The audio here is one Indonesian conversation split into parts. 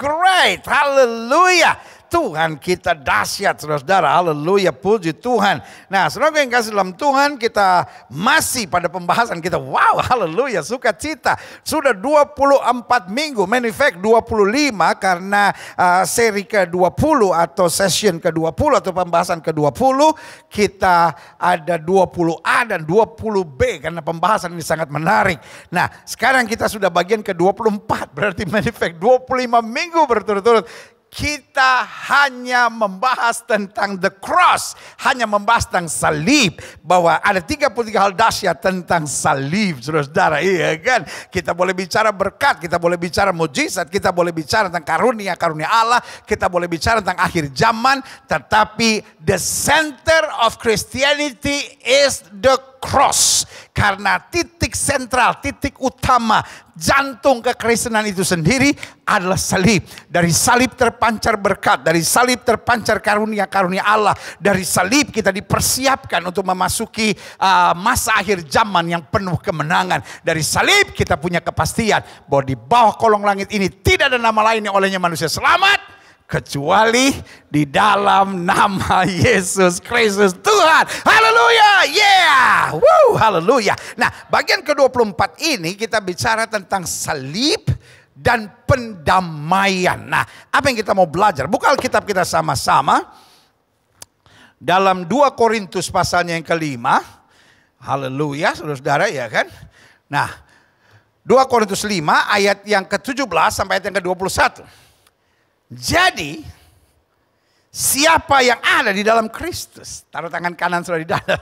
great. Haleluya. Tuhan kita dahsyat, saudara-saudara. Haleluya, puji Tuhan. Nah, saudara yang kasih dalam Tuhan, kita masih pada pembahasan kita. Wow, haleluya, sukacita. Sudah 24 minggu, main effect 25 karena seri ke-20 atau session ke-20 atau pembahasan ke-20. Kita ada 20A dan 20B karena pembahasan ini sangat menarik. Nah, sekarang kita sudah bagian ke-24, berarti main effect 25 minggu berturut-turut. Kita hanya membahas tentang the cross. Hanya membahas tentang salib. Bahwa ada 33 hal dahsyat tentang salib. Saudara-saudara, iya kan. Kita boleh bicara berkat. Kita boleh bicara mujizat. Kita boleh bicara tentang karunia-karunia Allah. Kita boleh bicara tentang akhir zaman. Tetapi the center of Christianity is the cross. Karena titik sentral, titik utama, jantung kekristenan itu sendiri adalah salib. Dari salib terpancar berkat, dari salib terpancar karunia-karunia Allah. Dari salib kita dipersiapkan untuk memasuki masa akhir zaman yang penuh kemenangan. Dari salib kita punya kepastian bahwa di bawah kolong langit ini tidak ada nama lain yang olehnya manusia selamat kecuali di dalam nama Yesus Kristus Tuhan. Haleluya. Yeah. Woo, haleluya. Nah, bagian ke-24 ini kita bicara tentang salib dan pendamaian. Nah, apa yang kita mau belajar? Buka Alkitab kita sama-sama. Dalam 2 Korintus pasalnya yang ke-5. Haleluya, saudara-saudara, ya kan? Nah, 2 Korintus 5 ayat yang ke-17 sampai ayat yang ke-21. Jadi, siapa yang ada di dalam Kristus? Taruh tangan kanan saudara di dada.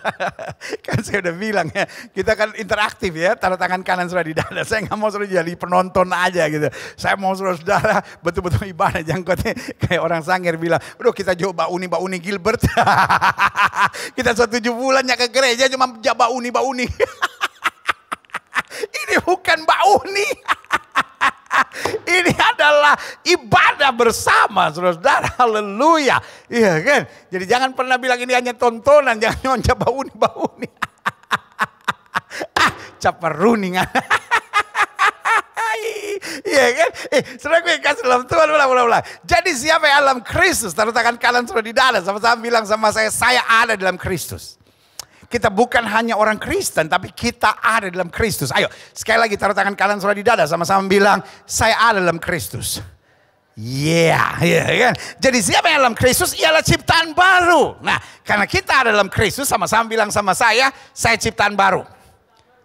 Kan saya udah bilang ya, kita kan interaktif ya, taruh tangan kanan saudara di dada. Saya nggak mau saudara jadi penonton aja gitu. Saya mau saudara betul-betul ibadah. Jangan kayak orang Sangir bilang, udah kita coba Mbak Uni Gilbert. Kita 7 bulan ya ke gereja cuma Mbak Uni. Ini bukan Mbak Uni. Ini adalah ibadah bersama, saudara. Haleluya. Iya kan? Jadi jangan pernah bilang ini hanya tontonan. Jangan nyonca bauni. Caperuni. Iya kan? Saudara gue kasih dalam Tuhan. Ulang. Jadi siapa yang dalam Kristus? Taruh tangan kanan saudara di dada. Sama-sama bilang sama saya ada dalam Kristus. Kita bukan hanya orang Kristen, tapi kita ada dalam Kristus. Ayo, sekali lagi taruh tangan kanan saudara di dada. Sama-sama bilang, saya ada dalam Kristus. Yeah, kan? Jadi siapa yang dalam Kristus ialah ciptaan baru. Nah, karena kita ada dalam Kristus, sama-sama bilang sama saya ciptaan baru.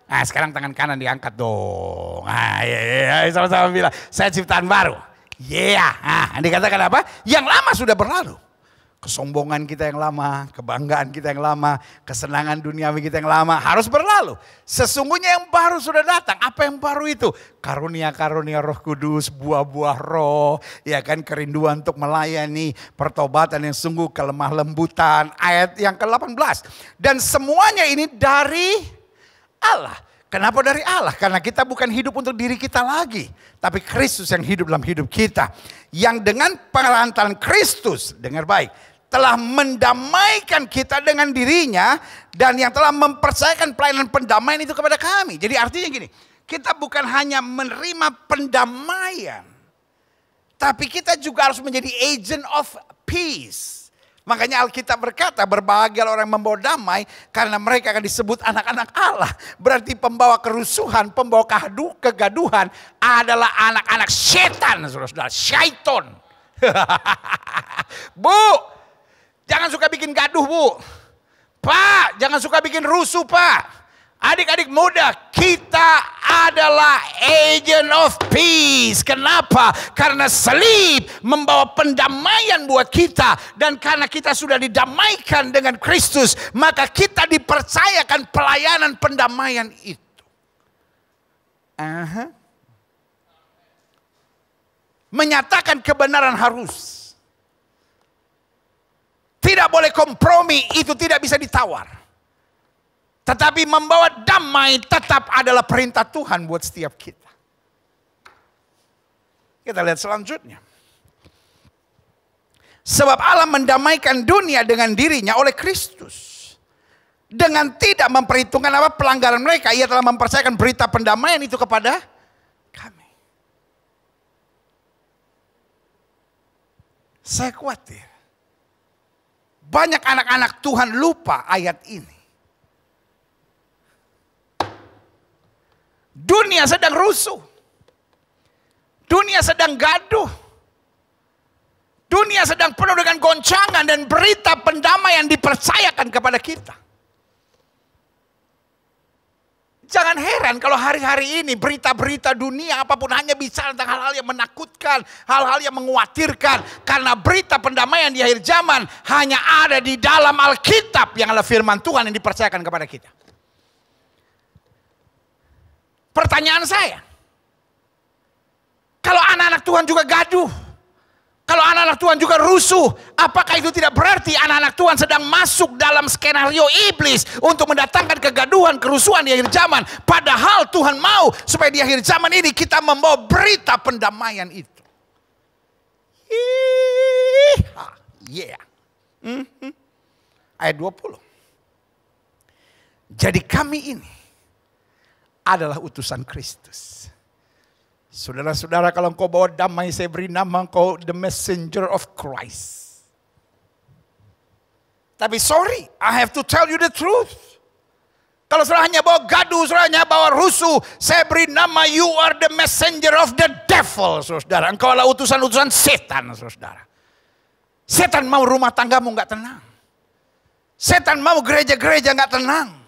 Nah, sekarang tangan kanan diangkat dong. Nah, sama-sama bilang, saya ciptaan baru. Yeah, nah, dikatakan apa? Yang lama sudah berlalu. Kesombongan kita yang lama, kebanggaan kita yang lama, kesenangan duniawi kita yang lama harus berlalu. Sesungguhnya yang baru sudah datang. Apa yang baru itu? Karunia-karunia Roh Kudus, buah-buah roh, ya kan, kerinduan untuk melayani, pertobatan yang sungguh, kelemah lembutan, ayat yang ke-18. Dan semuanya ini dari Allah. Kenapa dari Allah? Karena kita bukan hidup untuk diri kita lagi, tapi Kristus yang hidup dalam hidup kita. Yang dengan perantaraan Kristus, dengar baik, telah mendamaikan kita dengan dirinya dan yang telah mempercayakan pelayanan pendamaian itu kepada kami. Jadi artinya gini, kita bukan hanya menerima pendamaian, tapi kita juga harus menjadi agent of peace. Makanya Alkitab berkata, berbahagialah orang yang membawa damai karena mereka akan disebut anak-anak Allah. Berarti pembawa kerusuhan, pembawa kegaduhan adalah anak-anak setan, saudara-saudara, syaiton. Bu, jangan suka bikin gaduh, Bu. Pak, jangan suka bikin rusuh, Pak. Adik-adik muda, kita adalah agent of peace. Kenapa? Karena salib membawa pendamaian buat kita. Dan karena kita sudah didamaikan dengan Kristus, maka kita dipercayakan pelayanan pendamaian itu. Menyatakan kebenaran harus. Tidak boleh kompromi, itu tidak bisa ditawar. Tetapi membawa damai tetap adalah perintah Tuhan buat setiap kita. Kita lihat selanjutnya. Sebab Allah mendamaikan dunia dengan dirinya oleh Kristus. Dengan tidak memperhitungkan apa pelanggaran mereka. Ia telah mempercayakan berita pendamaian itu kepada kami. Saya khawatir. Banyak anak-anak Tuhan lupa ayat ini. Dunia sedang rusuh. Dunia sedang gaduh. Dunia sedang penuh dengan goncangan dan berita pendamaian dipercayakan kepada kita. Jangan heran kalau hari-hari ini berita-berita dunia apapun hanya bicara tentang hal-hal yang menakutkan, hal-hal yang menguatirkan. Karena berita pendamaian di akhir zaman hanya ada di dalam Alkitab yang adalah firman Tuhan yang dipercayakan kepada kita. Pertanyaan saya, kalau anak-anak Tuhan juga gaduh, kalau anak-anak Tuhan juga rusuh, apakah itu tidak berarti anak-anak Tuhan sedang masuk dalam skenario iblis untuk mendatangkan kegaduhan, kerusuhan di akhir zaman? Padahal Tuhan mau supaya di akhir zaman ini kita membawa berita pendamaian itu. Ayat 20. Jadi kami ini adalah utusan Kristus. Saudara-saudara, kalau engkau bawa damai, saya beri nama engkau the messenger of Christ. Tapi sorry, I have to tell you the truth. Kalau saudara hanya bawa gaduh, saudara hanya bawa rusuh, saya beri nama you are the messenger of the devil, saudara. Engkau adalah utusan-utusan setan, saudara. Setan mau rumah tanggamu nggak tenang. Setan mau gereja-gereja nggak tenang.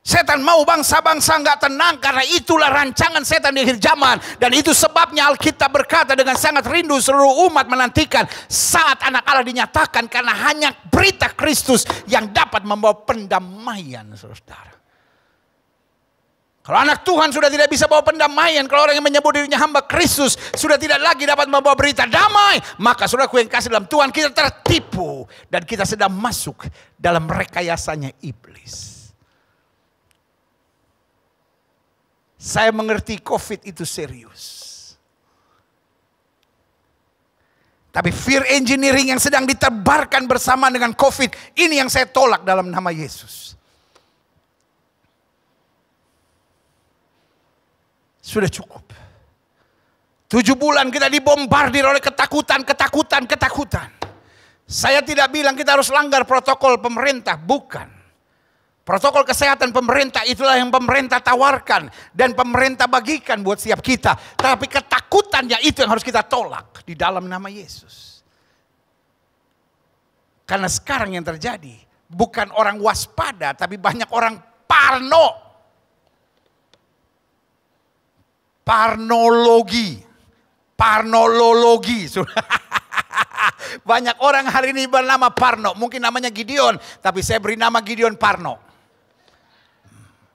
Setan mau bangsa-bangsa nggak tenang, karena itulah rancangan setan di akhir zaman. Dan itu sebabnya Alkitab berkata dengan sangat rindu seluruh umat menantikan saat anak Allah dinyatakan, karena hanya berita Kristus yang dapat membawa pendamaian, saudara. Kalau anak Tuhan sudah tidak bisa bawa pendamaian, kalau orang yang menyebut dirinya hamba Kristus sudah tidak lagi dapat membawa berita damai, maka saudaraku yang kasih dalam Tuhan, kita tertipu dan kita sedang masuk dalam rekayasanya iblis. Saya mengerti COVID itu serius. Tapi fear engineering yang sedang ditebarkan bersama dengan COVID, ini yang saya tolak dalam nama Yesus. Sudah cukup. 7 bulan kita dibombardir oleh ketakutan. Saya tidak bilang kita harus langgar protokol pemerintah, bukan. Protokol kesehatan pemerintah itulah yang pemerintah tawarkan dan pemerintah bagikan buat setiap kita. Tapi ketakutannya itu yang harus kita tolak di dalam nama Yesus. Karena sekarang yang terjadi bukan orang waspada, tapi banyak orang parno. Parnologi. Banyak orang hari ini bernama Parno. Mungkin namanya Gideon, tapi saya beri nama Gideon Parno.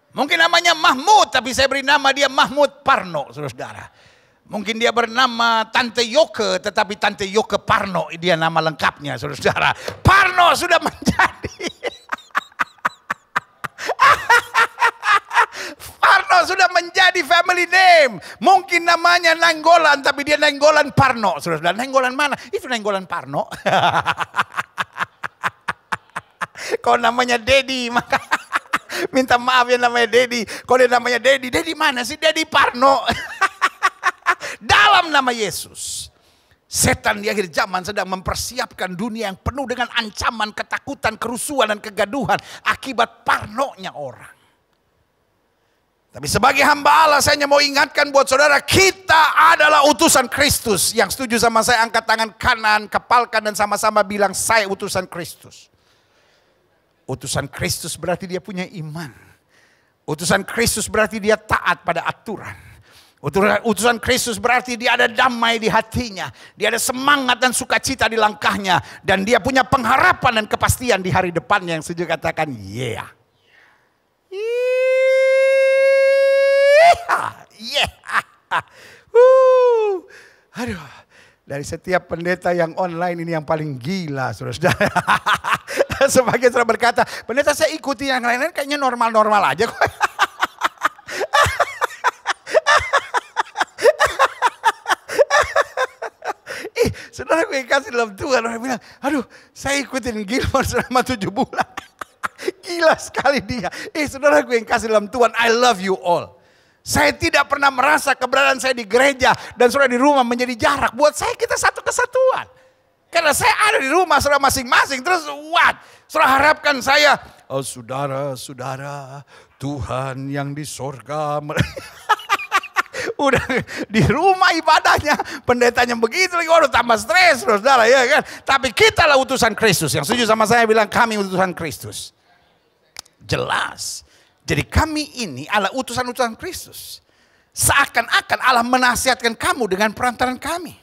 Mungkin namanya Mahmud, tapi saya beri nama dia Mahmud Parno, saudara. Mungkin dia bernama Tante Yoke, tetapi Tante Yoke Parno, dia nama lengkapnya, saudara. Parno sudah menjadi Parno sudah menjadi family name. Mungkin namanya Nenggolan, tapi dia Nenggolan Parno, saudara. Nenggolan mana? Itu Nenggolan Parno. Kalau namanya Dedi, maka minta maaf ya namanya Dedi. Kalau dia namanya Dedi mana sih? Dedi Parno. Dalam nama Yesus, setan di akhir zaman sedang mempersiapkan dunia yang penuh dengan ancaman, ketakutan, kerusuhan, dan kegaduhan akibat parnonya orang. Tapi sebagai hamba Allah, saya hanya mau ingatkan buat saudara, kita adalah utusan Kristus. Yang setuju sama saya angkat tangan kanan, kepalkan dan sama-sama bilang, saya utusan Kristus. Utusan Kristus berarti dia punya iman. Utusan Kristus berarti dia taat pada aturan. Utusan Kristus berarti dia ada damai di hatinya. Dia ada semangat dan sukacita di langkahnya. Dan dia punya pengharapan dan kepastian di hari depannya. Yang setuju katakan, yeah. Yeah. Aduh, dari setiap pendeta yang online ini yang paling gila, saudara-saudara. Sebagian saudara berkata, pendeta saya ikuti yang lain-lain kayaknya normal-normal aja kok. Saudara gue kasih dalam Tuhan, orang bilang, aduh saya ikutin Gilmore selama 7 bulan. Gila sekali dia. Saudara gue yang kasih dalam Tuhan, I love you all. Saya tidak pernah merasa keberadaan saya di gereja dan saudara di rumah menjadi jarak. Buat saya kita satu kesatuan. Karena saya ada di rumah saudara masing-masing. Terus what? Saudara harapkan saya, oh saudara-saudara, Tuhan yang di sorga. Udah di rumah ibadahnya, pendetanya begitu lagi, waduh tambah stres saudara ya kan. Tapi kita lah utusan Kristus. Yang setuju sama saya bilang kami utusan Kristus. Jelas. Jadi kami ini adalah utusan-utusan Kristus. Seakan-akan Allah menasihatkan kamu dengan perantaran kami.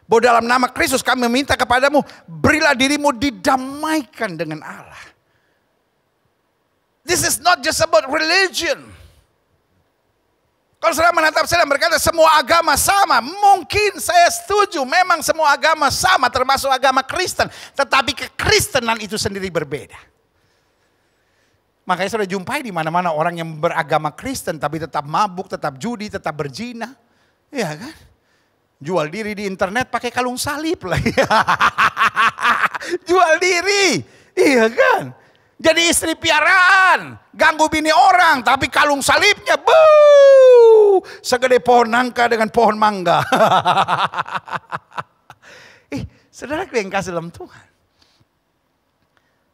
Bahwa dalam nama Kristus kami meminta kepadamu, berilah dirimu didamaikan dengan Allah. This is not just about religion. Kalau saudara menatap saya dan berkata semua agama sama, mungkin saya setuju. Memang semua agama sama, termasuk agama Kristen. Tetapi kekristenan itu sendiri berbeda. Makanya saudara jumpai di mana-mana orang yang beragama Kristen tapi tetap mabuk, tetap judi, tetap berzina. Iya kan? Jual diri di internet pakai kalung salib lagi. Jual diri. Iya kan? Jadi istri piaraan. Ganggu bini orang. Tapi kalung salibnya. Segede pohon nangka dengan pohon mangga. Saudara yang kasih dalam Tuhan.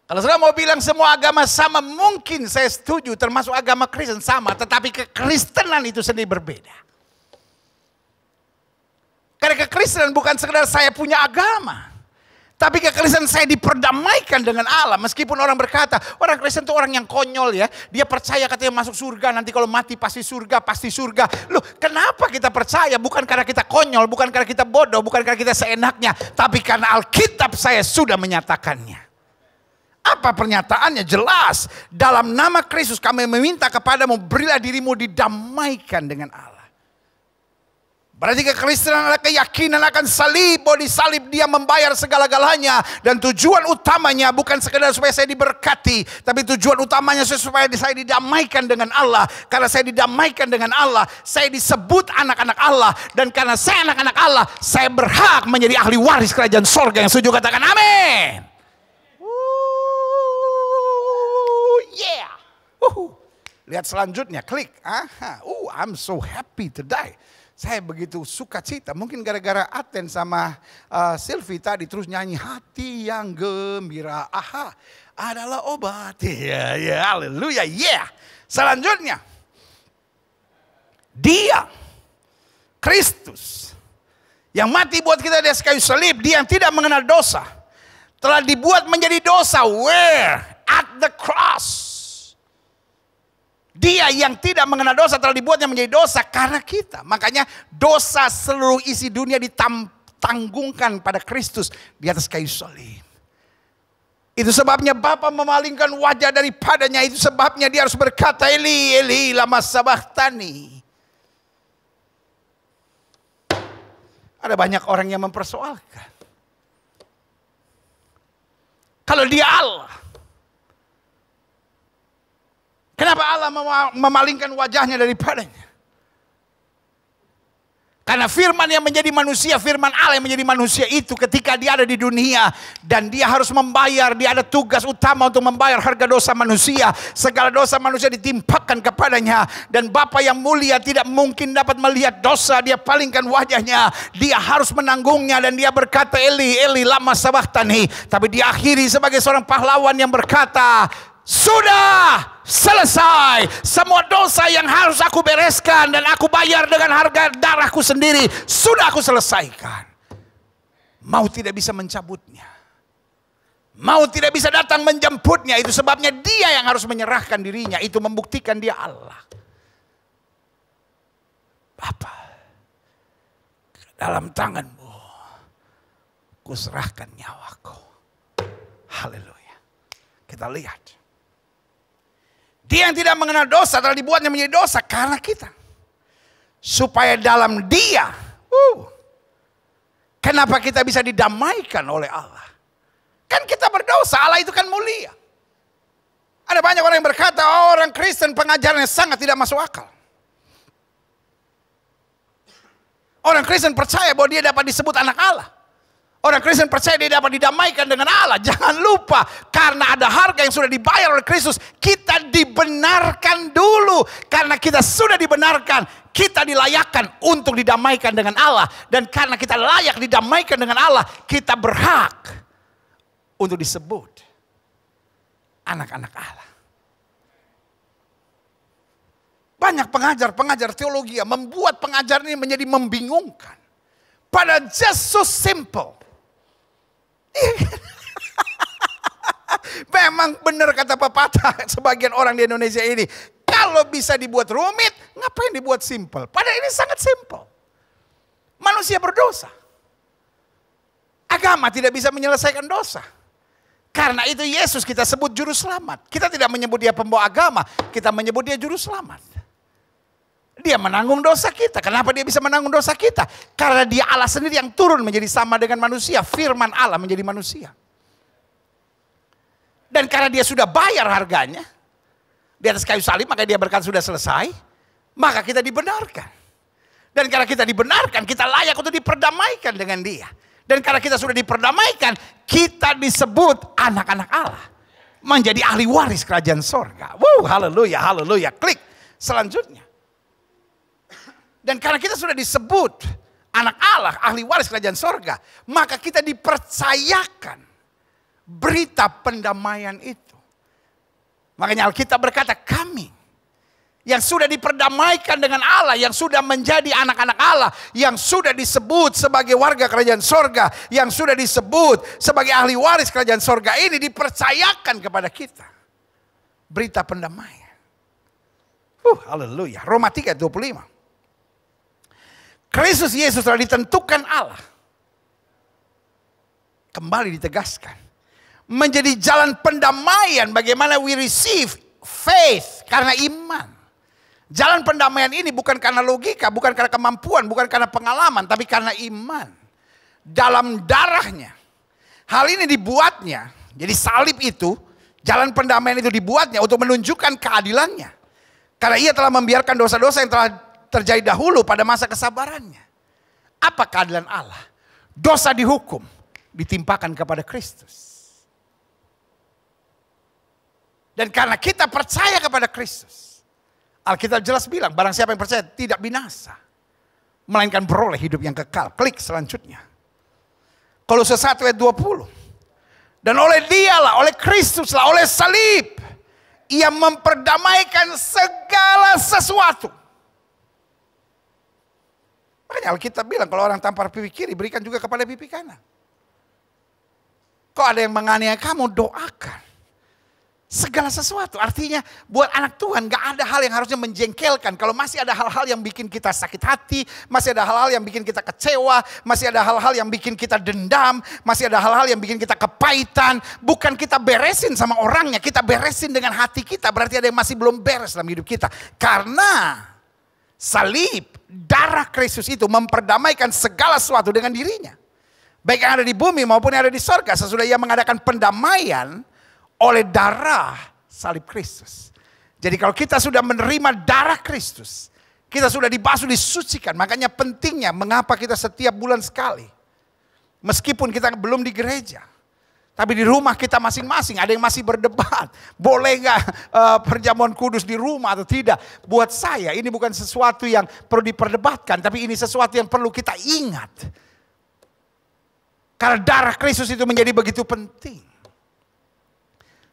Kalau saudara mau bilang semua agama sama. Mungkin saya setuju. Termasuk agama Kristen sama. Tetapi kekristenan itu sendiri berbeda. Karena kekristenan bukan sekedar saya punya agama. Tapi kekristenan saya diperdamaikan dengan Allah. Meskipun orang berkata, orang Kristen itu orang yang konyol ya. Dia percaya katanya masuk surga, nanti kalau mati pasti surga, pasti surga. Loh kenapa kita percaya? Bukan karena kita konyol, bukan karena kita bodoh, bukan karena kita seenaknya. Tapi karena Alkitab saya sudah menyatakannya. Apa pernyataannya? Jelas. Dalam nama Kristus kami meminta kepadamu, berilah dirimu didamaikan dengan Allah. Berarti kekristenan adalah keyakinan akan salib, bahwa di salib dia membayar segala-galanya. Dan tujuan utamanya bukan sekedar supaya saya diberkati. Tapi tujuan utamanya supaya saya didamaikan dengan Allah. Karena saya didamaikan dengan Allah, saya disebut anak-anak Allah. Dan karena saya anak-anak Allah, saya berhak menjadi ahli waris kerajaan sorga. Yang setuju katakan amin. Yeah. Lihat selanjutnya, klik. I'm so happy today. Saya begitu suka cita, mungkin gara-gara Aten sama Sylvie tadi terus nyanyi hati yang gembira, adalah obat. Ya, haleluya, Selanjutnya, Dia, Kristus, yang mati buat kita di atas kayu salib, Dia yang tidak mengenal dosa, telah dibuat menjadi dosa. Where? At the cross. Dia yang tidak mengenal dosa telah dibuatnya menjadi dosa karena kita. Makanya dosa seluruh isi dunia ditanggungkan pada Kristus di atas kayu salib. Itu sebabnya Bapa memalingkan wajah daripadanya. Itu sebabnya dia harus berkata, Eli, Eli, lama sabachthani. Ada banyak orang yang mempersoalkan. Kalau dia Allah, kenapa Allah memalingkan wajahnya daripadanya? Karena firman yang menjadi manusia, firman Allah yang menjadi manusia itu ketika dia ada di dunia. Dan dia harus membayar, dia ada tugas utama untuk membayar harga dosa manusia. Segala dosa manusia ditimpakan kepadanya. Dan Bapa yang mulia tidak mungkin dapat melihat dosa, dia palingkan wajahnya. Dia harus menanggungnya dan dia berkata, Eli, Eli, lama sabachthani. Tapi dia akhiri sebagai seorang pahlawan yang berkata, sudah selesai. Semua dosa yang harus aku bereskan dan aku bayar dengan harga darahku sendiri, sudah aku selesaikan. Mau tidak bisa mencabutnya, mau tidak bisa datang menjemputnya. Itu sebabnya dia yang harus menyerahkan dirinya. Itu membuktikan dia Allah. Bapa, dalam tanganmu kuserahkan nyawaku. Haleluya. Kita lihat, dia yang tidak mengenal dosa telah dibuatnya menjadi dosa karena kita. Supaya dalam dia, kenapa kita bisa didamaikan oleh Allah? Kan kita berdosa, Allah itu kan mulia. Ada banyak orang yang berkata, orang Kristen pengajarannya sangat tidak masuk akal. Orang Kristen percaya bahwa dia dapat disebut anak Allah. Orang Kristen percaya dia dapat didamaikan dengan Allah. Jangan lupa, karena ada harga yang sudah dibayar oleh Kristus, kita dibenarkan dulu. Karena kita sudah dibenarkan, kita dilayakkan untuk didamaikan dengan Allah. Dan karena kita layak didamaikan dengan Allah, kita berhak untuk disebut anak-anak Allah. Banyak pengajar teologi yang membuat pengajaran ini menjadi membingungkan. Padahal just so simple. Memang benar kata pepatah sebagian orang di Indonesia ini. Kalau bisa dibuat rumit, ngapain dibuat simple? Padahal ini sangat simple. Manusia berdosa. Agama tidak bisa menyelesaikan dosa. Karena itu Yesus kita sebut juru selamat. Kita tidak menyebut dia pembawa agama, kita menyebut dia juru selamat. Dia menanggung dosa kita. Kenapa dia bisa menanggung dosa kita? Karena dia Allah sendiri yang turun menjadi sama dengan manusia. Firman Allah menjadi manusia. Dan karena dia sudah bayar harganya di atas kayu salib, maka dia berkata sudah selesai. Maka kita dibenarkan. Dan karena kita dibenarkan, kita layak untuk diperdamaikan dengan dia. Dan karena kita sudah diperdamaikan, kita disebut anak-anak Allah. Menjadi ahli waris kerajaan sorga. Wow, haleluya, haleluya. Klik selanjutnya. Dan karena kita sudah disebut anak Allah, ahli waris kerajaan sorga, maka kita dipercayakan berita pendamaian itu. Makanya Alkitab berkata, kami yang sudah diperdamaikan dengan Allah, yang sudah menjadi anak-anak Allah, yang sudah disebut sebagai warga kerajaan sorga, yang sudah disebut sebagai ahli waris kerajaan sorga ini, dipercayakan kepada kita berita pendamaian. Haleluya. Roma 3:25. Kristus Yesus telah ditentukan Allah. Kembali ditegaskan. Menjadi jalan pendamaian bagaimana we receive faith karena iman. Jalan pendamaian ini bukan karena logika, bukan karena kemampuan, bukan karena pengalaman, tapi karena iman. Dalam darahnya. Hal ini dibuatnya. Jadi salib itu, jalan pendamaian itu dibuatnya untuk menunjukkan keadilannya. Karena ia telah membiarkan dosa-dosa yang telah terjadi dahulu pada masa kesabarannya. Apa keadilan Allah? Dosa dihukum, ditimpakan kepada Kristus. Dan karena kita percaya kepada Kristus, Alkitab jelas bilang, barang siapa yang percaya tidak binasa, melainkan beroleh hidup yang kekal. Klik selanjutnya. Kolose 1 ayat 20. Dan oleh dialah, oleh Kristuslah, oleh salib, ia memperdamaikan segala sesuatu. Makanya Alkitab bilang kalau orang tampar pipi kiri, berikan juga kepada pipi kanan. Kok ada yang menganiaya kamu, doakan. Segala sesuatu. Artinya buat anak Tuhan gak ada hal yang harusnya menjengkelkan. Kalau masih ada hal-hal yang bikin kita sakit hati, masih ada hal-hal yang bikin kita kecewa, masih ada hal-hal yang bikin kita dendam, masih ada hal-hal yang bikin kita kepahitan. Bukan kita beresin sama orangnya, kita beresin dengan hati kita. Berarti ada yang masih belum beres dalam hidup kita. Karena salib, darah Kristus itu memperdamaikan segala sesuatu dengan dirinya. Baik yang ada di bumi maupun yang ada di sorga. Sesudah ia mengadakan pendamaian oleh darah salib Kristus. Jadi kalau kita sudah menerima darah Kristus, kita sudah dibasuh, disucikan. Makanya pentingnya mengapa kita setiap bulan sekali. Meskipun kita belum di gereja. Tapi di rumah kita masing-masing, ada yang masih berdebat. Boleh gak perjamuan kudus di rumah atau tidak? Buat saya ini bukan sesuatu yang perlu diperdebatkan. Tapi ini sesuatu yang perlu kita ingat. Karena darah Kristus itu menjadi begitu penting.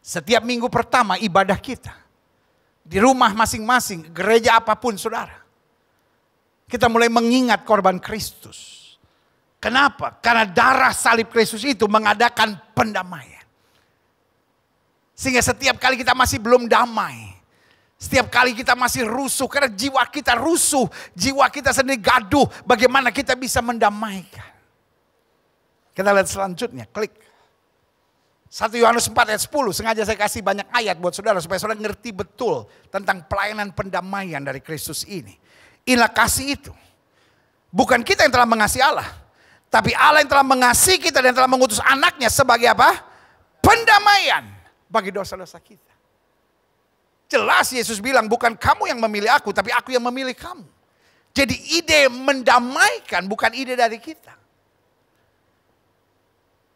Setiap minggu pertama ibadah kita. Di rumah masing-masing, gereja apapun saudara. Kita mulai mengingat korban Kristus. Kenapa? Karena darah salib Kristus itu mengadakan pendamaian. Sehingga setiap kali kita masih belum damai. Setiap kali kita masih rusuh. Karena jiwa kita rusuh. Jiwa kita sendiri gaduh. Bagaimana kita bisa mendamaikan. Kita lihat selanjutnya. Klik. 1 Yohanes 4 ayat 10. Sengaja saya kasih banyak ayat buat saudara. Supaya saudara ngerti betul tentang pelayanan pendamaian dari Kristus ini. Inilah kasih itu. Bukan kita yang telah mengasihi Allah. Tapi Allah yang telah mengasihi kita dan telah mengutus anaknya sebagai apa? Pendamaian bagi dosa-dosa kita. Jelas Yesus bilang bukan kamu yang memilih aku, tapi aku yang memilih kamu. Jadi ide mendamaikan bukan ide dari kita.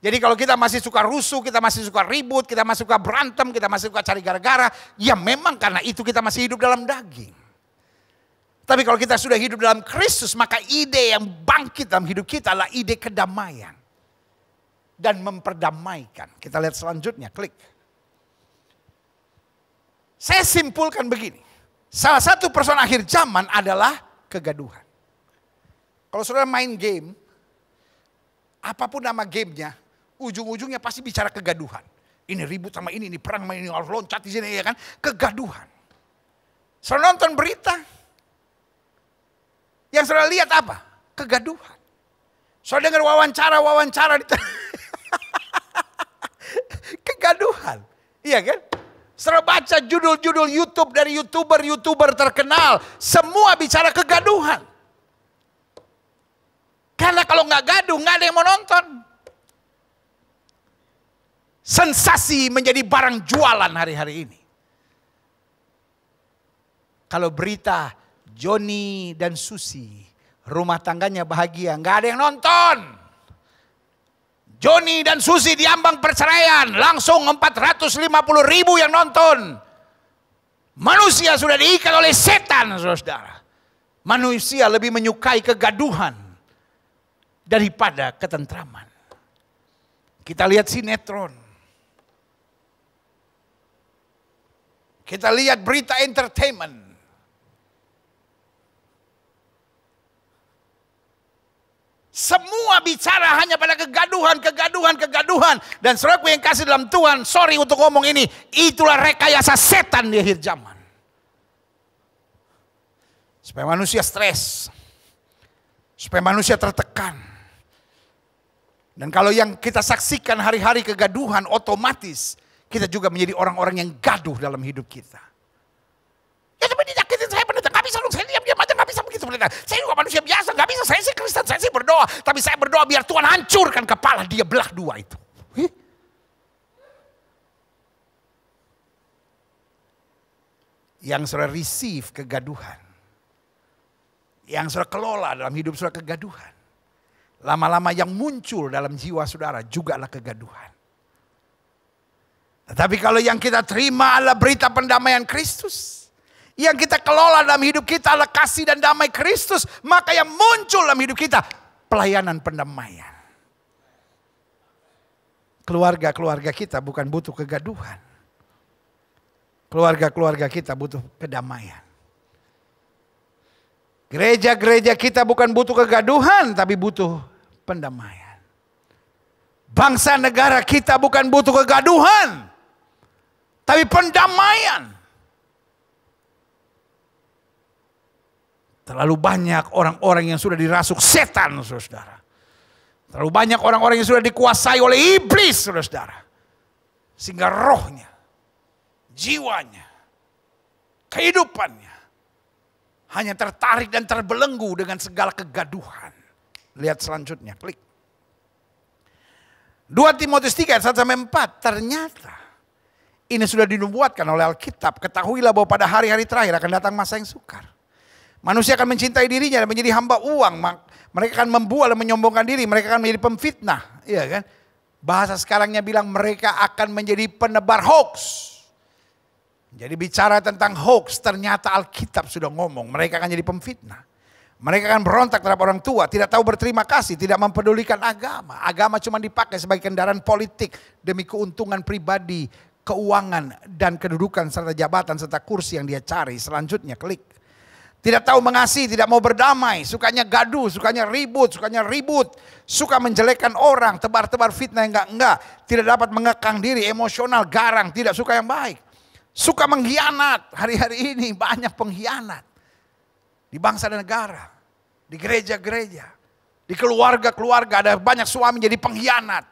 Jadi kalau kita masih suka rusuh, kita masih suka ribut, kita masih suka berantem, kita masih suka cari gara-gara, ya memang karena itu kita masih hidup dalam daging. Tapi kalau kita sudah hidup dalam Kristus, maka ide yang bangkit dalam hidup kita adalah ide kedamaian. Dan memperdamaikan. Kita lihat selanjutnya, klik. Saya simpulkan begini. Salah satu persoalan akhir zaman adalah kegaduhan. Kalau saudara main game, apapun nama gamenya, ujung-ujungnya pasti bicara kegaduhan. Ini ribut sama ini perang sama ini, harus loncat di sini, ya kan? Kegaduhan. Saudara nonton berita, yang saudara lihat apa? Kegaduhan. Saudara dengar wawancara di kegaduhan. Iya kan? Saudara baca judul-judul YouTube dari YouTuber terkenal, semua bicara kegaduhan. Karena kalau nggak gaduh, nggak ada yang mau nonton. Sensasi menjadi barang jualan hari-hari ini. Kalau berita Johnny dan Susi, rumah tangganya bahagia, nggak ada yang nonton. Johnny dan Susi diambang perceraian, langsung 450.000 yang nonton. Manusia sudah diikat oleh setan, saudara. Manusia lebih menyukai kegaduhan daripada ketentraman. Kita lihat sinetron. Kita lihat berita entertainment. Semua bicara hanya pada kegaduhan. Dan saudaraku yang kasih dalam Tuhan, sorry untuk ngomong ini, itulah rekayasa setan di akhir zaman. Supaya manusia stres. Supaya manusia tertekan. Dan kalau yang kita saksikan hari-hari kegaduhan, otomatis kita juga menjadi orang-orang yang gaduh dalam hidup kita. Ya tapi dinyakitin saya pendeta, gak bisa dong, saya diam-diam aja, gak bisa begitu pendeta. Saya juga manusia biasa, gak bisa, saya sih Kristen, saya sih berdoa. Tapi saya berdoa biar Tuhan hancurkan kepala dia belah dua itu. Yang saudara receive kegaduhan. Yang saudara kelola dalam hidup saudara kegaduhan. Lama-lama yang muncul dalam jiwa saudara juga adalah kegaduhan. Tetapi kalau yang kita terima adalah berita pendamaian Kristus. Yang kita kelola dalam hidup kita adalah kasih dan damai Kristus. Maka yang muncul dalam hidup kita, pelayanan pendamaian. Keluarga-keluarga kita bukan butuh kegaduhan. Keluarga-keluarga kita butuh kedamaian. Gereja-gereja kita bukan butuh kegaduhan, tapi butuh pendamaian. Bangsa negara kita bukan butuh kegaduhan, tapi pendamaian. Terlalu banyak orang-orang yang sudah dirasuk setan, saudara. Terlalu banyak orang-orang yang sudah dikuasai oleh iblis, saudara. Sehingga rohnya, jiwanya, kehidupannya hanya tertarik dan terbelenggu dengan segala kegaduhan. Lihat selanjutnya, klik. 2 Timotius 3 ayat 1-4, ternyata ini sudah dinubuatkan oleh Alkitab. Ketahuilah bahwa pada hari-hari terakhir akan datang masa yang sukar. Manusia akan mencintai dirinya dan menjadi hamba uang. Mereka akan membual dan menyombongkan diri. Mereka akan menjadi pemfitnah. Iya kan? Bahasa sekarangnya bilang mereka akan menjadi penebar hoax. Jadi bicara tentang hoax, ternyata Alkitab sudah ngomong. Mereka akan jadi pemfitnah. Mereka akan berontak terhadap orang tua. Tidak tahu berterima kasih. Tidak mempedulikan agama. Agama cuma dipakai sebagai kendaraan politik. Demi keuntungan pribadi, keuangan, dan kedudukan serta jabatan serta kursi yang dia cari. Selanjutnya klik. Tidak tahu mengasihi, tidak mau berdamai, sukanya gaduh, sukanya ribut, suka menjelekkan orang, tebar-tebar fitnah yang enggak, tidak dapat mengekang diri, emosional, garang, tidak suka yang baik. Suka mengkhianat, hari-hari ini banyak pengkhianat. Di bangsa dan negara, di gereja-gereja, di keluarga-keluarga ada banyak suami jadi pengkhianat.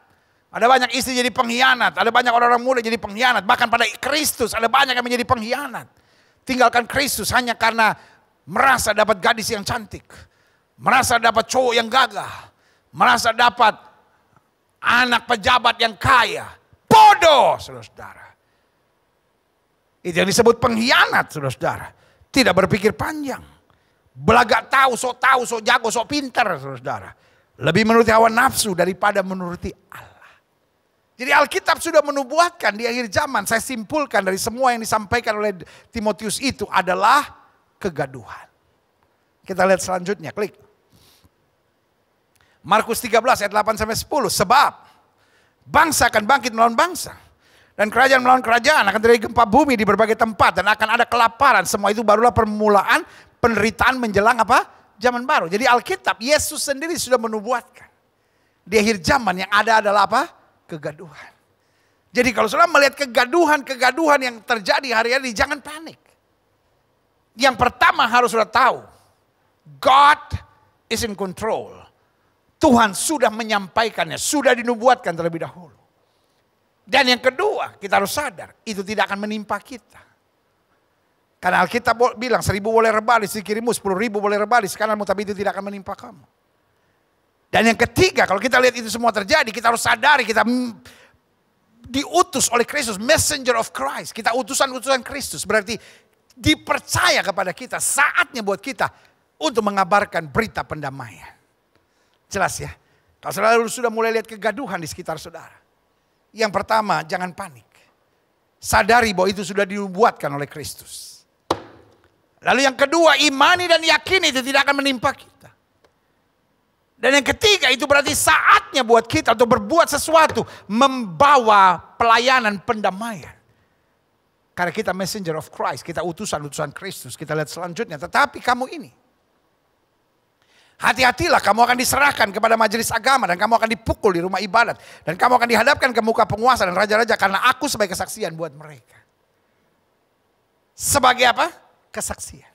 Ada banyak istri jadi pengkhianat, ada banyak orang-orang muda jadi pengkhianat. Bahkan pada Kristus ada banyak yang menjadi pengkhianat. Tinggalkan Kristus hanya karena merasa dapat gadis yang cantik, merasa dapat cowok yang gagah, merasa dapat anak pejabat yang kaya. Bodoh, saudara-saudara. Itu yang disebut pengkhianat, saudara-saudara. Tidak berpikir panjang. Belagak tahu, sok jago, sok pintar, saudara-saudara. Lebih menuruti hawa nafsu daripada menuruti Allah. Jadi Alkitab sudah menubuatkan di akhir zaman. Saya simpulkan dari semua yang disampaikan oleh Timotius itu adalah kegaduhan. Kita lihat selanjutnya, klik. Markus 13 ayat 8-10. Sebab bangsa akan bangkit melawan bangsa. Dan kerajaan melawan kerajaan, akan terjadi gempa bumi di berbagai tempat. Dan akan ada kelaparan. Semua itu barulah permulaan penderitaan menjelang apa? Zaman baru. Jadi Alkitab, Yesus sendiri sudah menubuatkan. Di akhir zaman yang ada adalah apa? Kegaduhan. Jadi kalau saudara melihat kegaduhan yang terjadi hari-hari, jangan panik. Yang pertama harus saudara tahu, God is in control. Tuhan sudah menyampaikannya, sudah dinubuatkan terlebih dahulu. Dan yang kedua, kita harus sadar, itu tidak akan menimpa kita. Karena Alkitab bilang 1.000 boleh rebah di sisi kirimu, 10.000 boleh rebah di sisi kananmu, tapi itu tidak akan menimpa kamu. Dan yang ketiga, kalau kita lihat itu semua terjadi, kita harus sadari kita diutus oleh Kristus, messenger of Christ. Kita utusan-utusan Kristus, berarti dipercaya kepada kita, saatnya buat kita untuk mengabarkan berita pendamaian. Jelas ya? Kalau saudara sudah mulai lihat kegaduhan di sekitar saudara. Yang pertama, jangan panik. Sadari bahwa itu sudah dibuatkan oleh Kristus. Lalu yang kedua, imani dan yakini itu tidak akan menimpa kita. Dan yang ketiga, itu berarti saatnya buat kita untuk berbuat sesuatu. Membawa pelayanan pendamaian. Karena kita messenger of Christ, kita utusan-utusan Kristus. Kita lihat selanjutnya, tetapi kamu ini. Hati-hatilah, kamu akan diserahkan kepada majelis agama. Dan kamu akan dipukul di rumah ibadat. Dan kamu akan dihadapkan ke muka penguasa dan raja-raja. Karena aku sebagai kesaksian buat mereka. Sebagai apa? Kesaksian.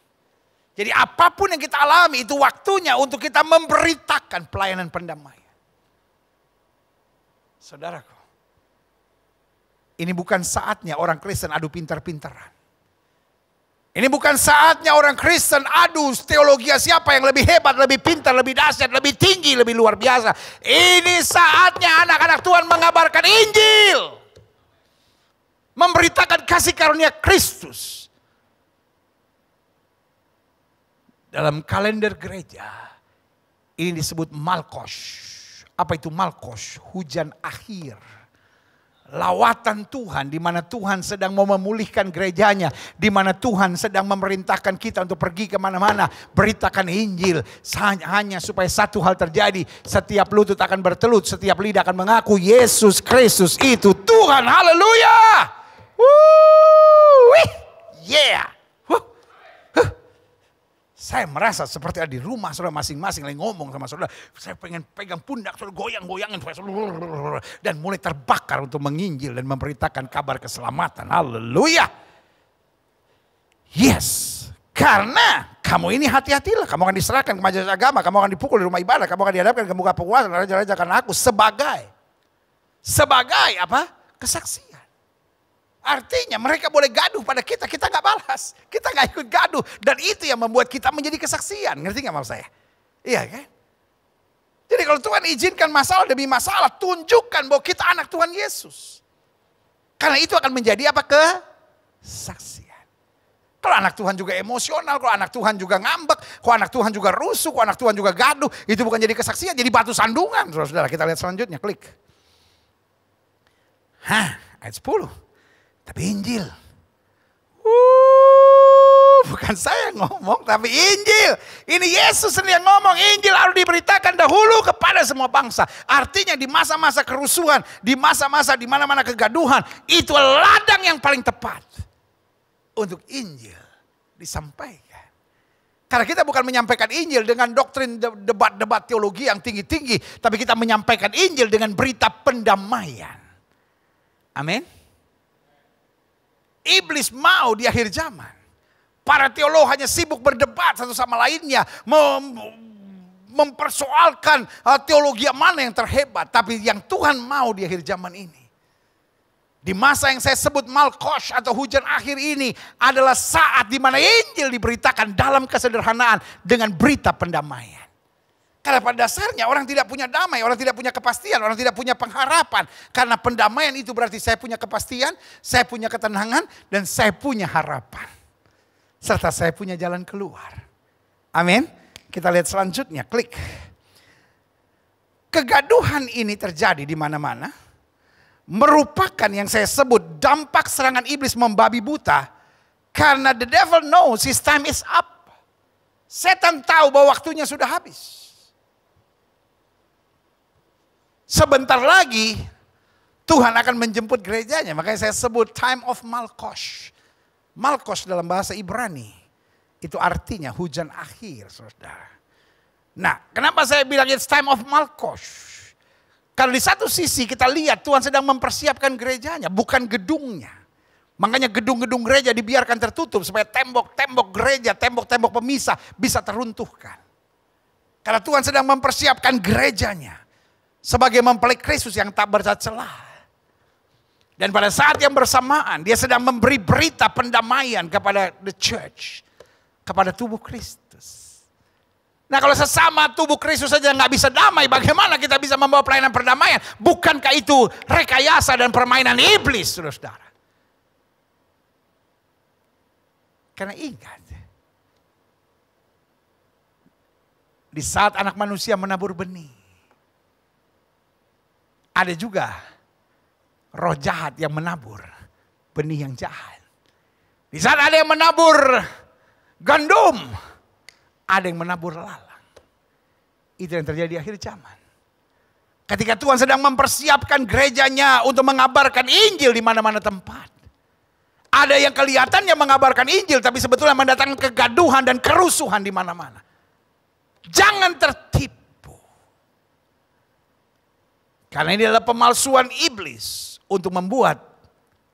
Jadi apapun yang kita alami itu waktunya untuk kita memberitakan pelayanan pendamaian. Saudaraku, ini bukan saatnya orang Kristen adu pintar-pintaran. Ini bukan saatnya orang Kristen adu teologi siapa yang lebih hebat, lebih pintar, lebih dahsyat, lebih tinggi, lebih luar biasa. Ini saatnya anak-anak Tuhan mengabarkan Injil. Memberitakan kasih karunia Kristus. Dalam kalender gereja, ini disebut Malkos. Apa itu Malkos? Hujan akhir. Lawatan Tuhan, di mana Tuhan sedang mau memulihkan gerejanya. Di mana Tuhan sedang memerintahkan kita untuk pergi kemana-mana. Beritakan Injil. Hanya supaya satu hal terjadi. Setiap lutut akan bertelut, setiap lidah akan mengaku Yesus Kristus itu Tuhan. Haleluya! Yeah! Saya merasa seperti ada di rumah saudara masing-masing lagi ngomong sama saudara. Saya pengen pegang pundak saudara, goyang-goyangin. Dan mulai terbakar untuk menginjil dan memberitakan kabar keselamatan. Haleluya. Yes. Karena kamu ini hati-hatilah. Kamu akan diserahkan ke majelis agama. Kamu akan dipukul di rumah ibadah. Kamu akan dihadapkan ke muka penguasa dan raja-raja karena aku sebagai apa? Kesaksian. Artinya mereka boleh gaduh pada kita, kita gak balas. Kita gak ikut gaduh. Dan itu yang membuat kita menjadi kesaksian. Ngerti gak maksud saya? Iya kan? Jadi kalau Tuhan izinkan masalah demi masalah, tunjukkan bahwa kita anak Tuhan Yesus. Karena itu akan menjadi apa? Kesaksian. Kalau anak Tuhan juga emosional, kalau anak Tuhan juga ngambek, kalau anak Tuhan juga rusuh, kalau anak Tuhan juga gaduh, itu bukan jadi kesaksian, jadi batu sandungan. Saudara-saudara, kita lihat selanjutnya, klik. Ayat 10. Tapi Injil, bukan saya yang ngomong, tapi Injil. Ini Yesus sendiri yang ngomong, Injil harus diberitakan dahulu kepada semua bangsa. Artinya di masa-masa kerusuhan, di masa-masa di mana-mana kegaduhan, itu ladang yang paling tepat untuk Injil disampaikan. Karena kita bukan menyampaikan Injil dengan doktrin debat-debat teologi yang tinggi-tinggi, tapi kita menyampaikan Injil dengan berita pendamaian. Amin. Iblis mau di akhir zaman. Para teolog hanya sibuk berdebat satu sama lainnya. Mempersoalkan teologi mana yang terhebat. Tapi yang Tuhan mau di akhir zaman ini. Di masa yang saya sebut Malkos atau hujan akhir ini. Adalah saat di mana Injil diberitakan dalam kesederhanaan. Dengan berita pendamaian. Karena pada dasarnya orang tidak punya damai, orang tidak punya kepastian, orang tidak punya pengharapan. Karena pendamaian itu berarti saya punya kepastian, saya punya ketenangan, dan saya punya harapan. Serta saya punya jalan keluar. Amin. Kita lihat selanjutnya, klik. Kegaduhan ini terjadi di mana-mana. merupakan yang saya sebut dampak serangan iblis membabi buta. Karena the devil knows his time is up. Setan tahu bahwa waktunya sudah habis. Sebentar lagi Tuhan akan menjemput gerejanya. Makanya saya sebut time of Malkos. Malkos dalam bahasa Ibrani itu artinya hujan akhir, saudara. Nah, kenapa saya bilang it's time of Malkos? Karena di satu sisi kita lihat Tuhan sedang mempersiapkan gerejanya, bukan gedungnya. Makanya gedung-gedung gereja dibiarkan tertutup supaya tembok-tembok gereja, tembok-tembok pemisah bisa teruntuhkan. Karena Tuhan sedang mempersiapkan gerejanya sebagai mempelai Kristus yang tak bercela. Dan pada saat yang bersamaan dia sedang memberi berita pendamaian kepada the church, kepada tubuh Kristus. Nah, kalau sesama tubuh Kristus saja nggak bisa damai, bagaimana kita bisa membawa pelayanan perdamaian? Bukankah itu rekayasa dan permainan iblis, saudara? Karena ingat, di saat anak manusia menabur benih, ada juga roh jahat yang menabur benih yang jahat. Di saat ada yang menabur gandum, ada yang menabur lalang. Itu yang terjadi di akhir zaman. Ketika Tuhan sedang mempersiapkan gerejanya untuk mengabarkan Injil di mana-mana tempat. Ada yang kelihatannya mengabarkan Injil, tapi sebetulnya mendatangkan kegaduhan dan kerusuhan di mana-mana. Jangan tertipu. Karena ini adalah pemalsuan iblis untuk membuat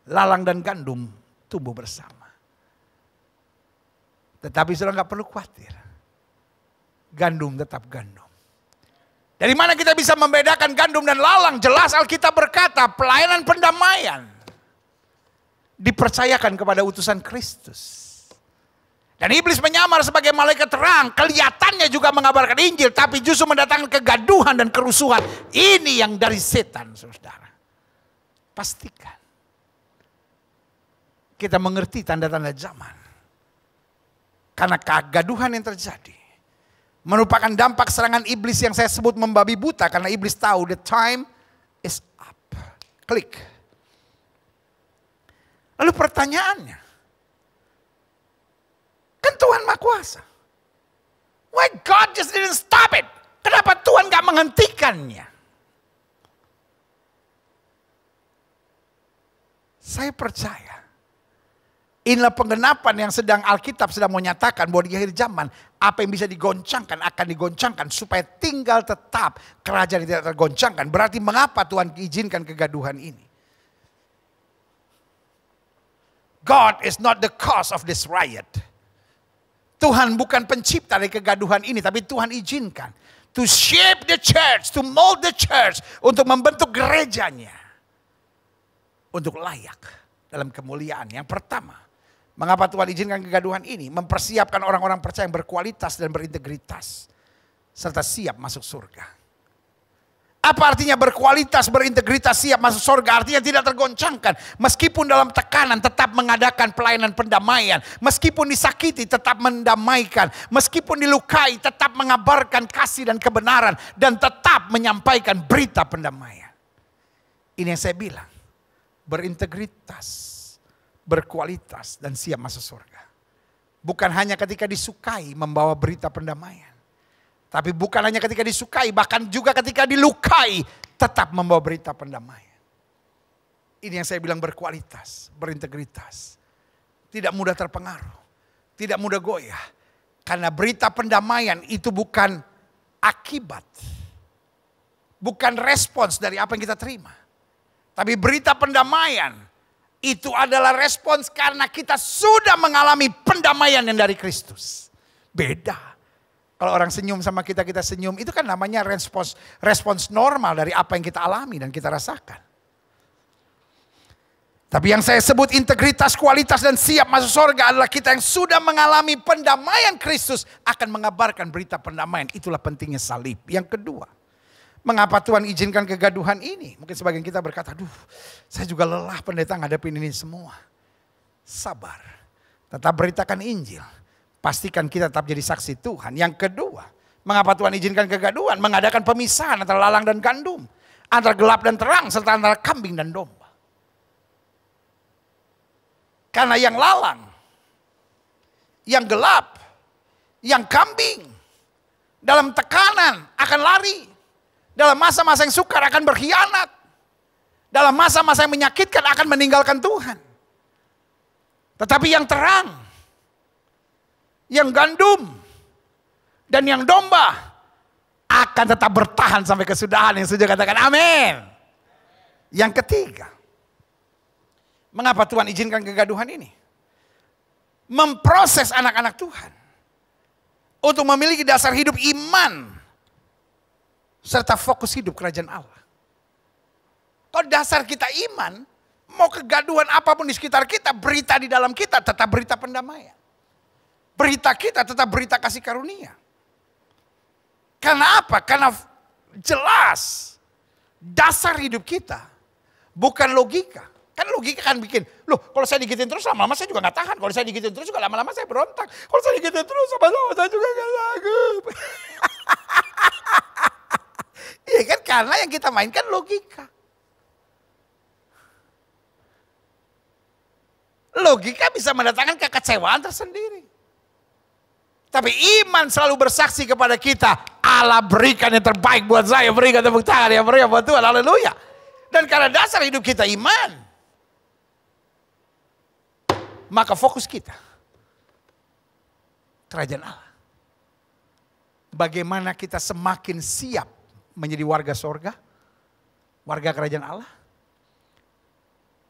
lalang dan gandum tumbuh bersama. Tetapi saudara nggak perlu khawatir. Gandum tetap gandum. Dari mana kita bisa membedakan gandum dan lalang? Jelas Alkitab berkata pelayanan pendamaian dipercayakan kepada utusan Kristus. Dan iblis menyamar sebagai malaikat terang. Kelihatannya juga mengabarkan Injil. Tapi justru mendatangkan kegaduhan dan kerusuhan. Ini yang dari setan, saudara. Pastikan. Kita mengerti tanda-tanda zaman. Karena kegaduhan yang terjadi. Merupakan dampak serangan iblis yang saya sebut membabi buta. Karena iblis tahu the time is up. Klik. Lalu pertanyaannya, kan Tuhan Maha Kuasa. Why God just didn't stop it? Kenapa Tuhan gak menghentikannya? Saya percaya, inilah penggenapan yang sedang Alkitab sedang menyatakan bahwa di akhir zaman, apa yang bisa digoncangkan akan digoncangkan supaya tinggal tetap kerajaan yang tidak tergoncangkan. Berarti mengapa Tuhan izinkan kegaduhan ini? God is not the cause of this riot. Tuhan bukan pencipta dari kegaduhan ini, tapi Tuhan izinkan to shape the church, to mold the church, untuk membentuk gerejanya untuk layak dalam kemuliaan. Yang pertama, mengapa Tuhan izinkan kegaduhan ini? Mempersiapkan orang-orang percaya yang berkualitas dan berintegritas serta siap masuk surga. Apa artinya berkualitas, berintegritas, siap masuk surga? Artinya tidak tergoncangkan. Meskipun dalam tekanan tetap mengadakan pelayanan pendamaian. Meskipun disakiti tetap mendamaikan. Meskipun dilukai tetap mengabarkan kasih dan kebenaran. Dan tetap menyampaikan berita pendamaian. Ini yang saya bilang. Berintegritas, berkualitas dan siap masuk surga. Bukan hanya ketika disukai membawa berita pendamaian. Tapi bukan hanya ketika disukai, bahkan juga ketika dilukai, tetap membawa berita pendamaian. Ini yang saya bilang berkualitas, berintegritas. Tidak mudah terpengaruh, tidak mudah goyah. Karena berita pendamaian itu bukan akibat. Bukan respons dari apa yang kita terima. Tapi berita pendamaian itu adalah respons karena kita sudah mengalami pendamaian yang dari Kristus. Beda. Kalau orang senyum sama kita, kita senyum. Itu kan namanya respons normal dari apa yang kita alami dan kita rasakan. Tapi yang saya sebut integritas, kualitas dan siap masuk surga adalah kita yang sudah mengalami pendamaian Kristus akan mengabarkan berita pendamaian. Itulah pentingnya salib. Yang kedua, mengapa Tuhan izinkan kegaduhan ini? Mungkin sebagian kita berkata, aduh saya juga lelah pendeta ngadepin ini semua. Sabar, tetap beritakan Injil. Pastikan kita tetap jadi saksi Tuhan. Yang kedua, mengapa Tuhan izinkan kegaduhan? Mengadakan pemisahan antara lalang dan gandum. Antara gelap dan terang, serta antara kambing dan domba. Karena yang lalang, yang gelap, yang kambing, dalam tekanan akan lari. Dalam masa-masa yang sukar akan berkhianat. Dalam masa-masa yang menyakitkan akan meninggalkan Tuhan. Tetapi yang terang, yang gandum, dan yang domba akan tetap bertahan sampai kesudahan. Yang setuju katakan amin. Yang ketiga, mengapa Tuhan izinkan kegaduhan ini? Memproses anak-anak Tuhan untuk memiliki dasar hidup iman serta fokus hidup kerajaan Allah. Kalau dasar kita iman, mau kegaduhan apapun di sekitar kita, berita di dalam kita tetap berita pendamaian. Berita kita tetap berita kasih karunia. Karena apa? Karena jelas dasar hidup kita bukan logika. Kan logika kan bikin, loh kalau saya digituin terus lama-lama saya juga gak tahan. Kalau saya digituin terus juga lama-lama saya berontak. Kalau saya digituin terus sama-sama saya juga gak sanggup. Iya kan, karena yang kita mainkan logika. Logika bisa mendatangkan kekecewaan tersendiri. Tapi iman selalu bersaksi kepada kita, Allah berikan yang terbaik buat saya, berikan tepuk tangan yang meriah buat Tuhan, haleluya. Dan karena dasar hidup kita iman, maka fokus kita kerajaan Allah. Bagaimana kita semakin siap menjadi warga sorga, warga kerajaan Allah.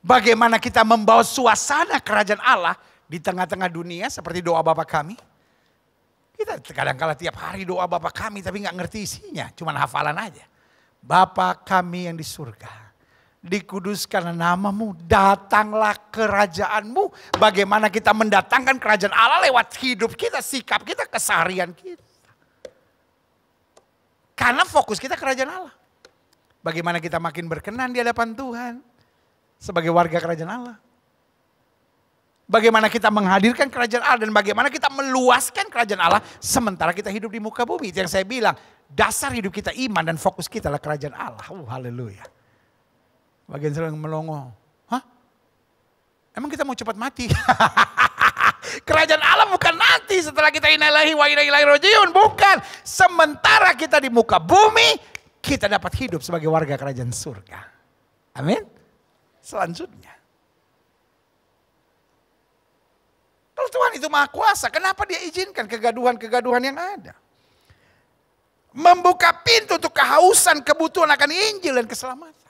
Bagaimana kita membawa suasana kerajaan Allah di tengah-tengah dunia seperti doa Bapa kami. Kita kadang-kala tiap hari doa Bapa kami tapi gak ngerti isinya, cuman hafalan aja. Bapa kami yang di surga, dikuduskan namamu, datanglah kerajaanmu. Bagaimana kita mendatangkan kerajaan Allah lewat hidup kita, sikap kita, keseharian kita. Karena fokus kita kerajaan Allah. Bagaimana kita makin berkenan di hadapan Tuhan sebagai warga kerajaan Allah. Bagaimana kita menghadirkan kerajaan Allah dan bagaimana kita meluaskan kerajaan Allah sementara kita hidup di muka bumi. Itu yang saya bilang, dasar hidup kita iman dan fokus kita adalah kerajaan Allah. Haleluya. Bagian sering melongo. Hah? Emang kita mau cepat mati? Kerajaan Allah bukan nanti setelah kita innalillahi wa inna ilaihi rajiun. Bukan. Sementara kita di muka bumi, kita dapat hidup sebagai warga kerajaan surga. Amin. Selanjutnya. Kalau Tuhan itu maha kuasa, kenapa dia izinkan kegaduhan-kegaduhan yang ada? Membuka pintu untuk kehausan, kebutuhan akan Injil dan keselamatan.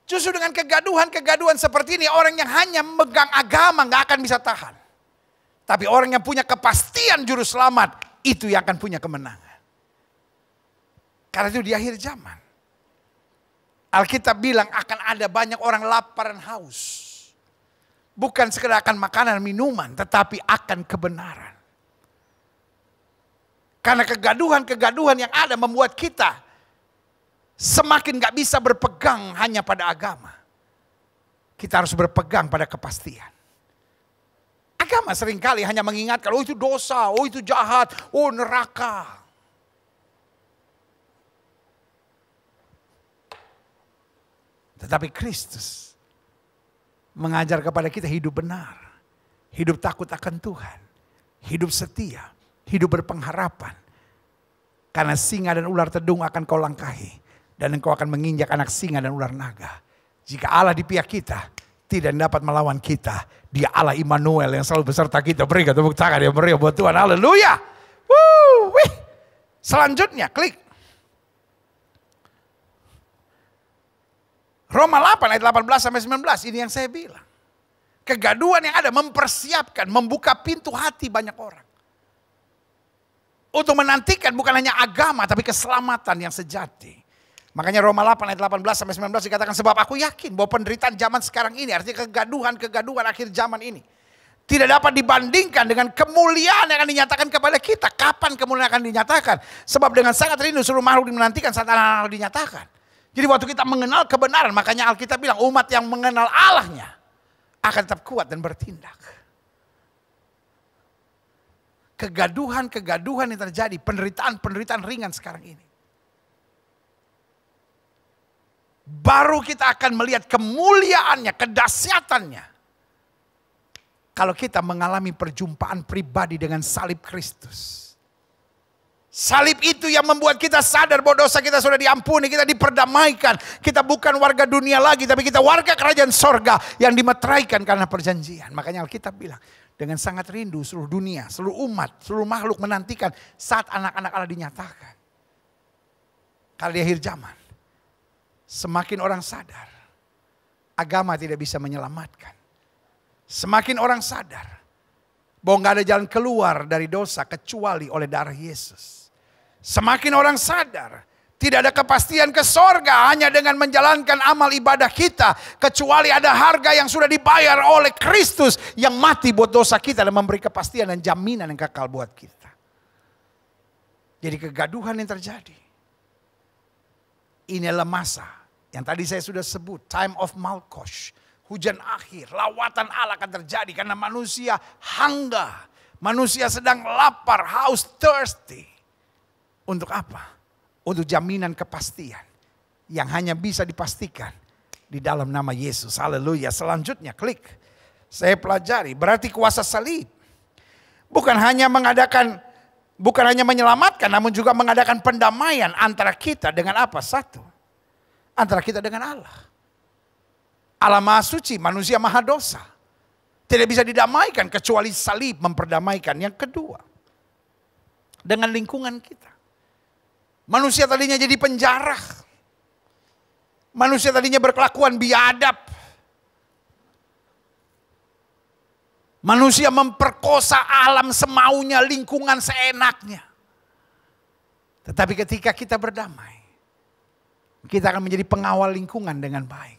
Justru dengan kegaduhan-kegaduhan seperti ini, orang yang hanya memegang agama gak akan bisa tahan. Tapi orang yang punya kepastian juru selamat, itu yang akan punya kemenangan. Karena itu di akhir zaman, Alkitab bilang akan ada banyak orang lapar dan haus. Bukan sekedar akan makanan, minuman, tetapi akan kebenaran. Karena kegaduhan-kegaduhan yang ada membuat kita semakin gak bisa berpegang hanya pada agama. Kita harus berpegang pada kepastian. Agama seringkali hanya mengingatkan, oh itu dosa, oh itu jahat, oh neraka. Tetapi Kristus mengajar kepada kita hidup benar, hidup takut akan Tuhan, hidup setia, hidup berpengharapan. Karena singa dan ular tedung akan kau langkahi, dan engkau akan menginjak anak singa dan ular naga. Jika Allah di pihak kita, tidak dapat melawan kita. Dia Allah Immanuel yang selalu beserta kita. Berikan tepuk tangan yang meriah buat Tuhan. Haleluya. Selanjutnya, klik. Roma 8 ayat 18 sampai 19, ini yang saya bilang. Kegaduhan yang ada mempersiapkan, membuka pintu hati banyak orang. Untuk menantikan bukan hanya agama tapi keselamatan yang sejati. Makanya Roma 8 ayat 18 sampai 19 dikatakan, sebab aku yakin bahwa penderitaan zaman sekarang ini, artinya kegaduhan akhir zaman ini, tidak dapat dibandingkan dengan kemuliaan yang akan dinyatakan kepada kita. Kapan kemuliaan akan dinyatakan? Sebab dengan sangat rindu seluruh makhluk menantikan saat anak-anak dinyatakan. Jadi waktu kita mengenal kebenaran, makanya Alkitab bilang umat yang mengenal Allahnya akan tetap kuat dan bertindak. Kegaduhan yang terjadi, penderitaan ringan sekarang ini. baru kita akan melihat kemuliaannya, kedahsyatannya. Kalau kita mengalami perjumpaan pribadi dengan salib Kristus. Salib itu yang membuat kita sadar bahwa dosa kita sudah diampuni, kita diperdamaikan. Kita bukan warga dunia lagi, tapi kita warga kerajaan sorga yang dimeteraikan karena perjanjian. Makanya Alkitab bilang, dengan sangat rindu seluruh dunia, seluruh umat, seluruh makhluk menantikan saat anak-anak Allah dinyatakan. Kalau di akhir zaman, semakin orang sadar, agama tidak bisa menyelamatkan. Semakin orang sadar bahwa gak ada jalan keluar dari dosa kecuali oleh darah Yesus. Semakin orang sadar tidak ada kepastian ke sorga hanya dengan menjalankan amal ibadah kita. Kecuali ada harga yang sudah dibayar oleh Kristus yang mati buat dosa kita dan memberi kepastian dan jaminan yang kekal buat kita. Jadi kegaduhan yang terjadi. Inilah masa yang tadi saya sudah sebut, time of Malkosh. Hujan akhir, lawatan Allah akan terjadi karena manusia hangga. Manusia sedang lapar, haus, thirsty. Untuk apa? Untuk jaminan kepastian yang hanya bisa dipastikan di dalam nama Yesus. Haleluya. Selanjutnya klik. Saya pelajari, berarti kuasa salib bukan hanya menyelamatkan, namun juga mengadakan pendamaian antara kita dengan apa? Satu, antara kita dengan Allah. Allah Maha Suci, manusia Maha Dosa. Tidak bisa didamaikan kecuali salib memperdamaikan. Yang kedua, dengan lingkungan kita. Manusia tadinya jadi penjara. Manusia tadinya berkelakuan biadab. Manusia memperkosa alam semaunya, lingkungan seenaknya. Tetapi ketika kita berdamai, kita akan menjadi pengawal lingkungan dengan baik.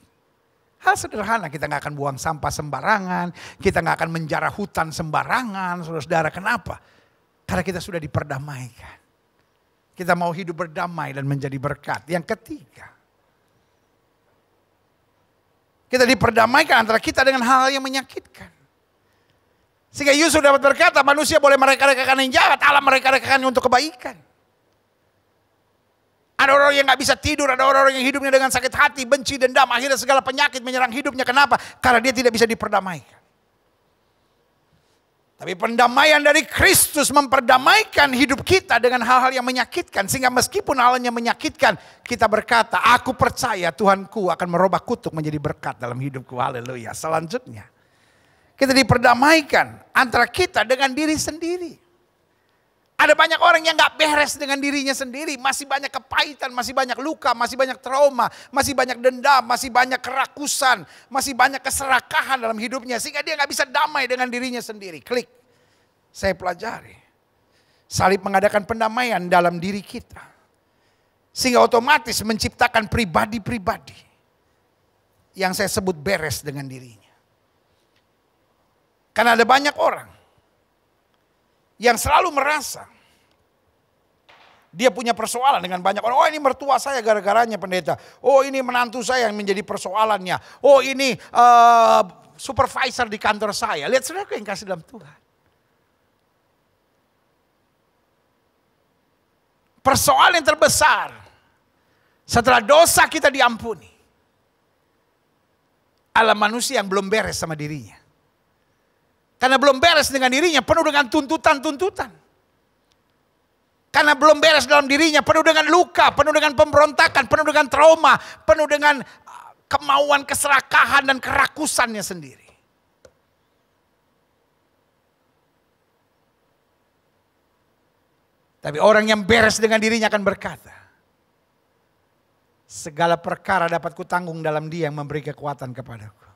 Hal sederhana, kita gak akan buang sampah sembarangan. Kita gak akan menjarah hutan sembarangan. Saudara-saudara, kenapa? Karena kita sudah diperdamaikan. Kita mau hidup berdamai dan menjadi berkat. Yang ketiga, kita diperdamaikan antara kita dengan hal yang menyakitkan. Sehingga Yusuf dapat berkata, manusia boleh mereka-rekakan yang jahat, Allah mereka-rekakan untuk kebaikan. Ada orang yang gak bisa tidur, ada orang-orang yang hidupnya dengan sakit hati, benci, dendam, akhirnya segala penyakit menyerang hidupnya. Kenapa? Karena dia tidak bisa diperdamaikan. Tapi pendamaian dari Kristus memperdamaikan hidup kita dengan hal-hal yang menyakitkan. Sehingga meskipun halnya menyakitkan, kita berkata, aku percaya Tuhanku akan merubah kutuk menjadi berkat dalam hidupku. Haleluya. Selanjutnya, kita diperdamaikan antara kita dengan diri sendiri. Ada banyak orang yang gak beres dengan dirinya sendiri. Masih banyak kepahitan, masih banyak luka, masih banyak trauma, masih banyak dendam, masih banyak kerakusan, masih banyak keserakahan dalam hidupnya. Sehingga dia gak bisa damai dengan dirinya sendiri. Klik. Saya pelajari. Salib mengadakan pendamaian dalam diri kita. Sehingga otomatis menciptakan pribadi-pribadi yang saya sebut beres dengan dirinya. Karena ada banyak orang yang selalu merasa dia punya persoalan dengan banyak orang. Oh, ini mertua saya gara-garanya pendeta. Oh, ini menantu saya yang menjadi persoalannya. Oh, ini supervisor di kantor saya. Lihat saudara yang kasih dalam Tuhan. Persoalan yang terbesar setelah dosa kita diampuni adalah manusia yang belum beres sama dirinya. Karena belum beres dengan dirinya, penuh dengan tuntutan-tuntutan. Karena belum beres dalam dirinya, penuh dengan luka, penuh dengan pemberontakan, penuh dengan trauma, penuh dengan kemauan keserakahan dan kerakusannya sendiri. Tapi orang yang beres dengan dirinya akan berkata, segala perkara dapat kutanggung dalam Dia yang memberi kekuatan kepadaku.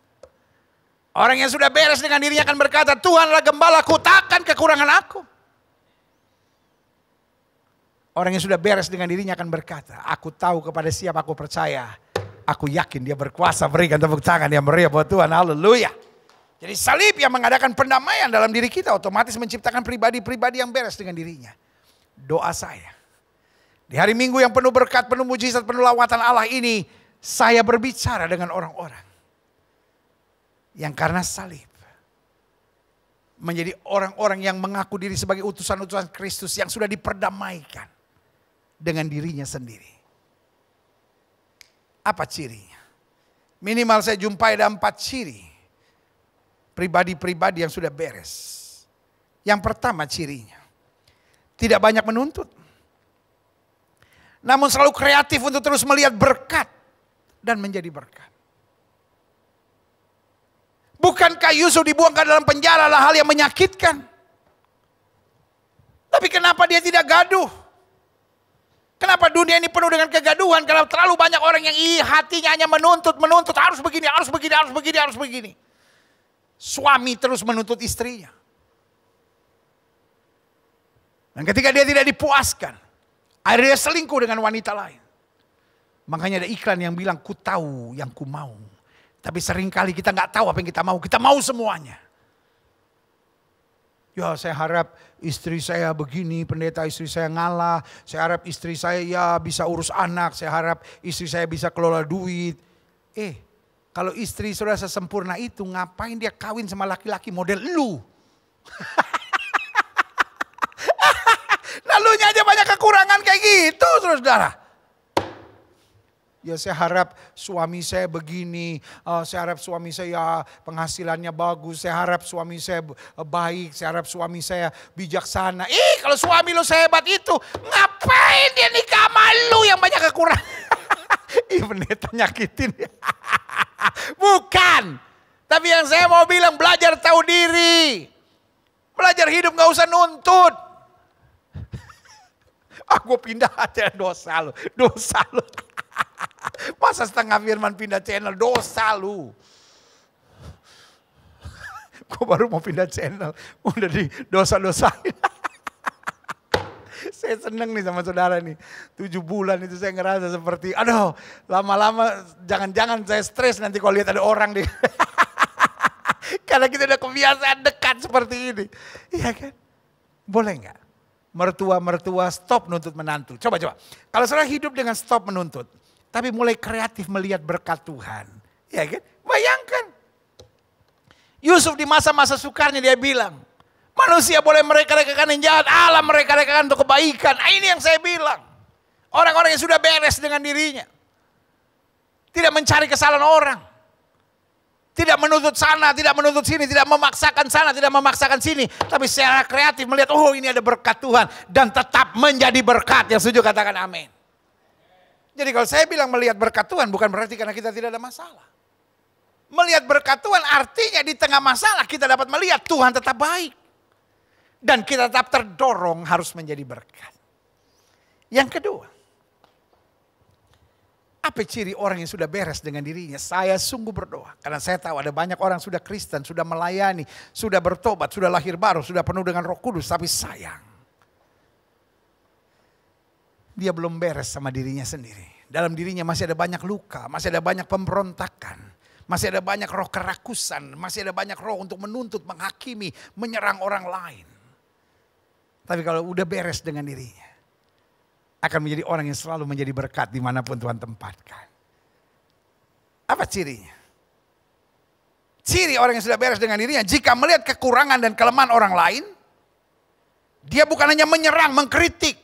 Orang yang sudah beres dengan dirinya akan berkata, Tuhanlah gembalaku, takkan kekurangan aku. Orang yang sudah beres dengan dirinya akan berkata, aku tahu kepada siapa aku percaya. Aku yakin Dia berkuasa. Berikan tepuk tangan yang meriah buat Tuhan. Haleluya. Jadi salib yang mengadakan pendamaian dalam diri kita otomatis menciptakan pribadi-pribadi yang beres dengan dirinya. Doa saya, di hari Minggu yang penuh berkat, penuh mujizat, penuh lawatan Allah ini, saya berbicara dengan orang-orang yang karena salib menjadi orang-orang yang mengaku diri sebagai utusan-utusan Kristus yang sudah diperdamaikan dengan dirinya sendiri. Apa cirinya? Minimal saya jumpai ada 4 ciri pribadi-pribadi yang sudah beres. Yang pertama cirinya, tidak banyak menuntut. Namun selalu kreatif untuk terus melihat berkat dan menjadi berkat. Bukankah Yusuf dibuang ke dalam penjara adalah hal yang menyakitkan? Tapi kenapa dia tidak gaduh? Kenapa dunia ini penuh dengan kegaduhan? Karena terlalu banyak orang yang hatinya hanya menuntut, harus begini, harus begini, harus begini, harus begini. Suami terus menuntut istrinya. Dan ketika dia tidak dipuaskan, akhirnya dia selingkuh dengan wanita lain. Makanya ada iklan yang bilang, ku tahu yang ku mau. Tapi seringkali kita nggak tahu apa yang kita mau semuanya. Ya saya harap istri saya begini, pendeta istri saya ngalah. Saya harap istri saya ya bisa urus anak. Saya harap istri saya bisa kelola duit. Kalau istri sudah sesempurna itu, ngapain dia kawin sama laki-laki model lu? Lalunya aja banyak kekurangan kayak gitu, saudara. Ya saya harap suami saya begini, saya harap suami saya penghasilannya bagus, saya harap suami saya baik, saya harap suami saya bijaksana. Kalau suami lo sehebat itu, ngapain dia nikah sama lu yang banyak kekurangan? Pendeta nyakitin. Bukan. Tapi yang saya mau bilang, belajar tahu diri. Belajar hidup gak usah nuntut. Gue pindah aja, dosa lu. Masa setengah firman pindah channel, dosa lu. Gue baru mau pindah channel, udah di dosa-dosain. Saya seneng nih sama saudara nih. 7 bulan itu saya ngerasa seperti, aduh lama-lama jangan-jangan saya stres nanti kalau lihat ada orang deh. Karena kita udah kebiasaan dekat seperti ini. Iya kan? Boleh gak? Mertua-mertua stop nuntut menantu. Coba. Kalau saudara hidup dengan stop menuntut, tapi mulai kreatif melihat berkat Tuhan. Ya kan? Bayangkan. Yusuf di masa-masa sukarnya dia bilang, manusia boleh mereka-rekakan yang jahat, Allah mereka-rekakan untuk kebaikan. Ini yang saya bilang. Orang-orang yang sudah beres dengan dirinya. Tidak mencari kesalahan orang. Tidak menuntut sana, tidak menuntut sini, tidak memaksakan sana, tidak memaksakan sini. Tapi secara kreatif melihat, oh ini ada berkat Tuhan. Dan tetap menjadi berkat. Yang setuju katakan amin. Jadi kalau saya bilang melihat berkat Tuhan bukan berarti karena kita tidak ada masalah. Melihat berkat Tuhan artinya di tengah masalah kita dapat melihat Tuhan tetap baik. Dan kita tetap terdorong harus menjadi berkat. Yang kedua, apa ciri orang yang sudah beres dengan dirinya? Saya sungguh berdoa. Karena saya tahu ada banyak orang sudah Kristen, sudah melayani, sudah bertobat, sudah lahir baru, sudah penuh dengan Roh Kudus. Tapi sayang, dia belum beres sama dirinya sendiri. Dalam dirinya masih ada banyak luka, masih ada banyak pemberontakan, masih ada banyak roh kerakusan, masih ada banyak roh untuk menuntut, menghakimi, menyerang orang lain. Tapi kalau udah beres dengan dirinya, akan menjadi orang yang selalu menjadi berkat dimanapun Tuhan tempatkan. Apa cirinya? Ciri orang yang sudah beres dengan dirinya, jika melihat kekurangan dan kelemahan orang lain, dia bukan hanya menyerang, mengkritik,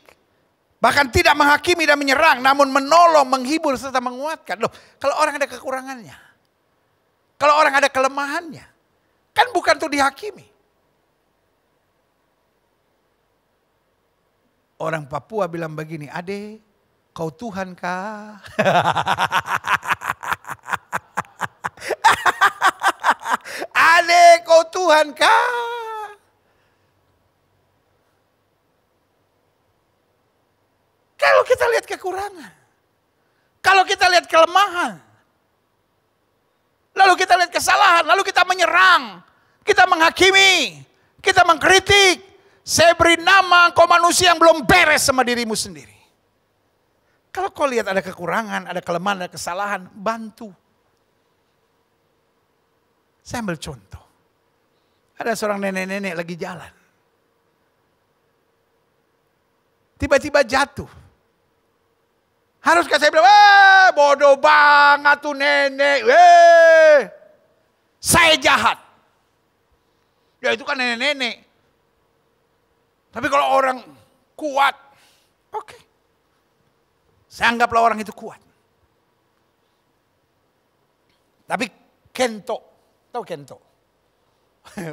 bahkan tidak menghakimi dan menyerang, namun menolong, menghibur, serta menguatkan. Loh, kalau orang ada kekurangannya, kalau orang ada kelemahannya, kan bukan untuk dihakimi. Orang Papua bilang begini, Ade, kau Tuhan kah? Ade, kau Tuhan kah? Kalau kita lihat kekurangan, kalau kita lihat kelemahan, lalu kita lihat kesalahan, lalu kita menyerang, kita menghakimi, kita mengkritik. Saya beri nama kau manusia yang belum beres sama dirimu sendiri. Kalau kau lihat ada kekurangan, ada kelemahan, ada kesalahan, bantu. Saya ambil contoh. Ada seorang nenek-nenek lagi jalan. Tiba-tiba jatuh. Haruskah saya bilang, bodoh banget tuh nenek. Saya jahat. Ya itu kan nenek-nenek. Tapi kalau orang kuat, oke. Saya anggaplah orang itu kuat. Tapi kento, tahu kento?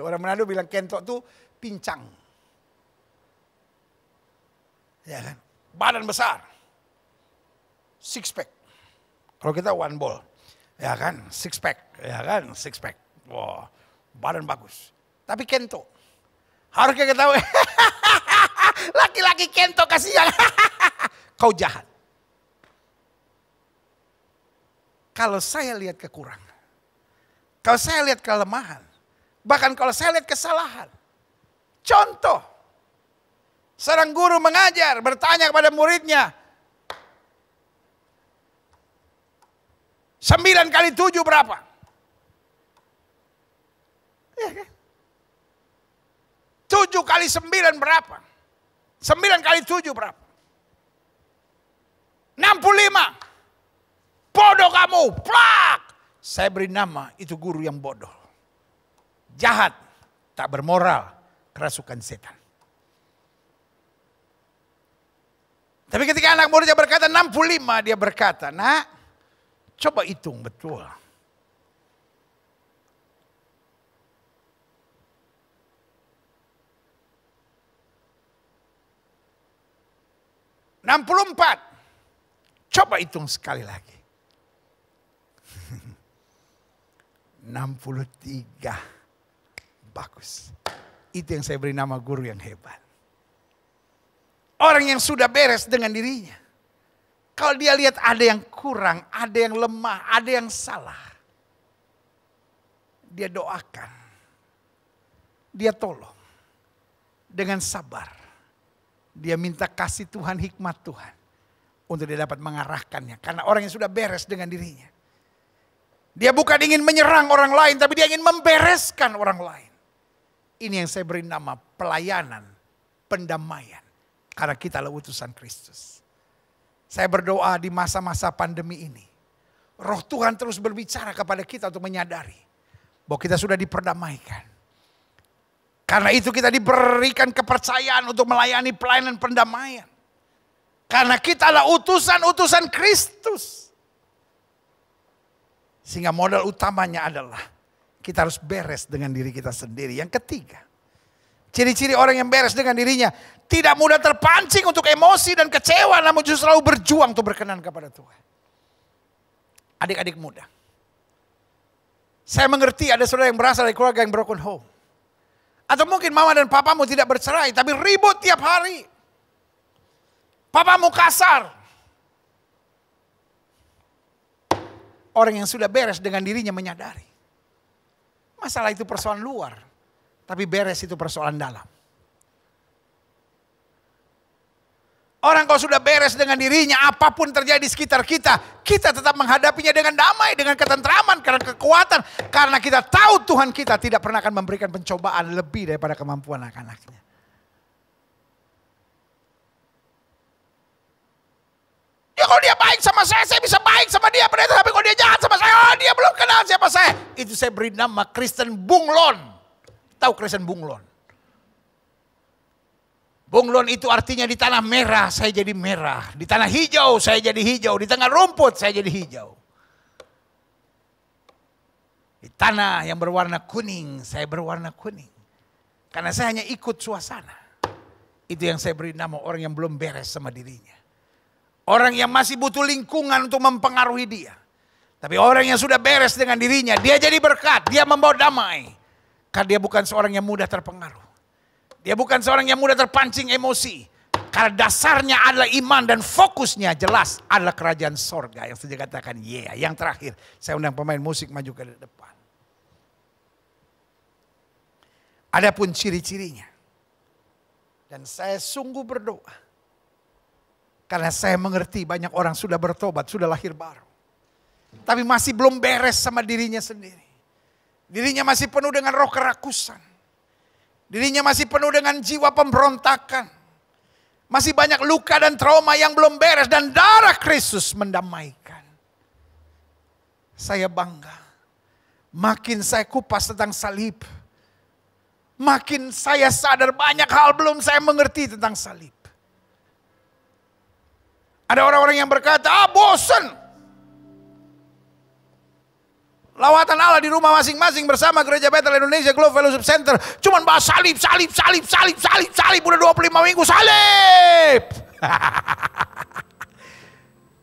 Orang Manado bilang kento tuh pincang. Ya kan? Badan besar. Six pack. Kalau kita one ball. Ya kan? Six pack. Ya kan? Six pack. Wah, badan bagus. Tapi kento. Harus kita tahu. Laki-laki kento kasihan. Kau jahat. Kalau saya lihat kekurangan. Kalau saya lihat kelemahan. Bahkan kalau saya lihat kesalahan. Contoh. Seorang guru mengajar, bertanya kepada muridnya. 9 kali 7 berapa? Ya kan? 7 kali 9 berapa? 9 kali 7 berapa? 65. Bodoh kamu, plak. Saya beri nama itu guru yang bodoh. Jahat, tak bermoral, kerasukan setan. Tapi ketika anak muridnya berkata 65, dia berkata, nak, coba hitung betul. "64, coba hitung sekali lagi. 63, bagus. Itu yang saya beri nama guru yang hebat. Orang yang sudah beres dengan dirinya. Kalau dia lihat ada yang kurang, ada yang lemah, ada yang salah. Dia doakan. Dia tolong. Dengan sabar. Dia minta kasih Tuhan, hikmat Tuhan. Untuk dia dapat mengarahkannya. Karena orang yang sudah beres dengan dirinya. Dia bukan ingin menyerang orang lain, tapi dia ingin membereskan orang lain. Ini yang saya beri nama pelayanan, pendamaian. Karena kita adalah utusan Kristus. Saya berdoa di masa-masa pandemi ini. Roh Tuhan terus berbicara kepada kita untuk menyadari. Bahwa kita sudah diperdamaikan. Karena itu kita diberikan kepercayaan untuk melayani pelayanan pendamaian. Karena kita adalah utusan-utusan Kristus. Sehingga modal utamanya adalah kita harus beres dengan diri kita sendiri. Yang ketiga. Ciri-ciri orang yang beres dengan dirinya. Tidak mudah terpancing untuk emosi dan kecewa. Namun justru selalu berjuang untuk berkenan kepada Tuhan. Adik-adik muda. Saya mengerti ada saudara yang berasal dari keluarga yang broken home. Atau mungkin mama dan papamu tidak bercerai. Tapi ribut tiap hari. Papamu kasar. Orang yang sudah beres dengan dirinya menyadari. Masalah itu persoalan luar. Tapi beres itu persoalan dalam. Orang kalau sudah beres dengan dirinya, apapun terjadi di sekitar kita, kita tetap menghadapinya dengan damai, dengan ketentraman, karena kekuatan. Karena kita tahu Tuhan kita tidak pernah akan memberikan pencobaan lebih daripada kemampuan anak-anaknya. Ya kalau dia baik sama saya bisa baik sama dia. Tapi kalau dia jahat sama saya, oh dia belum kenal siapa saya. Itu saya beri nama Kristen bunglon. Tahu Kristen bunglon? Bunglon itu artinya di tanah merah saya jadi merah. Di tanah hijau saya jadi hijau. Di tengah rumput saya jadi hijau. Di tanah yang berwarna kuning saya berwarna kuning. Karena saya hanya ikut suasana. Itu yang saya beri nama orang yang belum beres sama dirinya. Orang yang masih butuh lingkungan untuk mempengaruhi dia. Tapi orang yang sudah beres dengan dirinya, dia jadi berkat, dia membawa damai. Karena dia bukan seorang yang mudah terpengaruh. Dia bukan seorang yang mudah terpancing emosi. Karena dasarnya adalah iman dan fokusnya jelas adalah kerajaan sorga. Yang saya katakan yeah. Yang terakhir, saya undang pemain musik maju ke depan. Adapun ciri-cirinya. Dan saya sungguh berdoa. Karena saya mengerti banyak orang sudah bertobat, sudah lahir baru. Tapi masih belum beres sama dirinya sendiri. Dirinya masih penuh dengan roh kerakusan. Dirinya masih penuh dengan jiwa pemberontakan. Masih banyak luka dan trauma yang belum beres. Dan darah Kristus mendamaikan. Saya bangga. Makin saya kupas tentang salib. Makin saya sadar banyak hal belum saya mengerti tentang salib. Ada orang-orang yang berkata, bosan. Lawatan Allah di rumah masing-masing bersama Gereja Bethel Indonesia Globe Fellowship Center. Cuman bahas salib. Udah 25 minggu salib.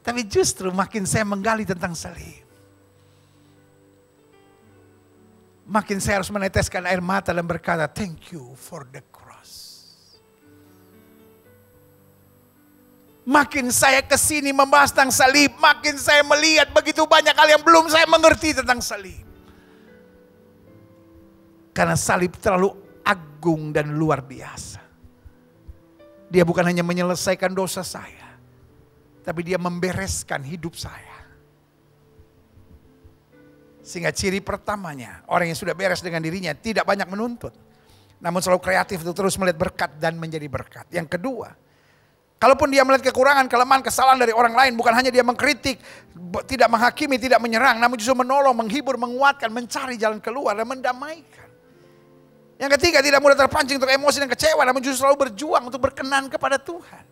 Tapi justru makin saya menggali tentang salib, makin saya harus meneteskan air mata dan berkata, thank you for the cross. Makin saya kesini membahas tentang salib, makin saya melihat begitu banyak hal yang belum saya mengerti tentang salib. Karena salib terlalu agung dan luar biasa. Dia bukan hanya menyelesaikan dosa saya, tapi dia membereskan hidup saya. Sehingga ciri pertamanya, orang yang sudah beres dengan dirinya tidak banyak menuntut, namun selalu kreatif untuk terus melihat berkat dan menjadi berkat. Yang kedua, kalaupun dia melihat kekurangan, kelemahan, kesalahan dari orang lain, bukan hanya dia mengkritik, tidak menghakimi, tidak menyerang, namun justru menolong, menghibur, menguatkan, mencari jalan keluar dan mendamaikan. Yang ketiga, tidak mudah terpancing untuk emosi dan kecewa, namun justru selalu berjuang untuk berkenan kepada Tuhan.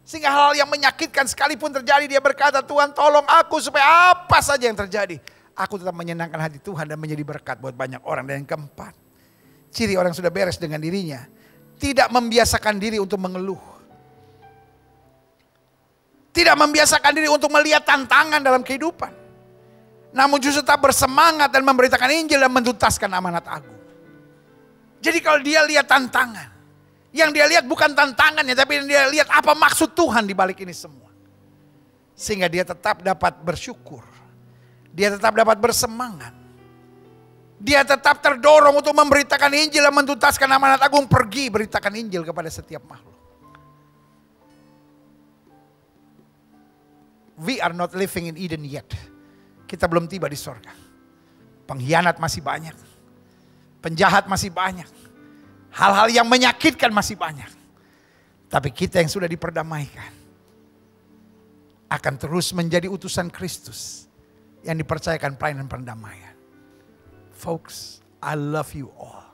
Sehingga hal yang menyakitkan sekalipun terjadi, dia berkata, Tuhan tolong aku supaya apa saja yang terjadi, aku tetap menyenangkan hati Tuhan dan menjadi berkat buat banyak orang. Dan yang keempat, ciri orang yang sudah beres dengan dirinya, tidak membiasakan diri untuk mengeluh. Tidak membiasakan diri untuk melihat tantangan dalam kehidupan. Namun justru tetap bersemangat dan memberitakan Injil dan menuntaskan amanat agung. Jadi kalau dia lihat tantangan, yang dia lihat bukan tantangannya, tapi yang dia lihat apa maksud Tuhan di balik ini semua. Sehingga dia tetap dapat bersyukur. Dia tetap dapat bersemangat. Dia tetap terdorong untuk memberitakan Injil dan menuntaskan amanat agung. Pergi beritakan Injil kepada setiap makhluk. We are not living in Eden yet. Kita belum tiba di sorga. Pengkhianat masih banyak. Penjahat masih banyak. Hal-hal yang menyakitkan masih banyak. Tapi kita yang sudah diperdamaikan akan terus menjadi utusan Kristus yang dipercayakan pelayanan perdamaian. Folks, I love you all.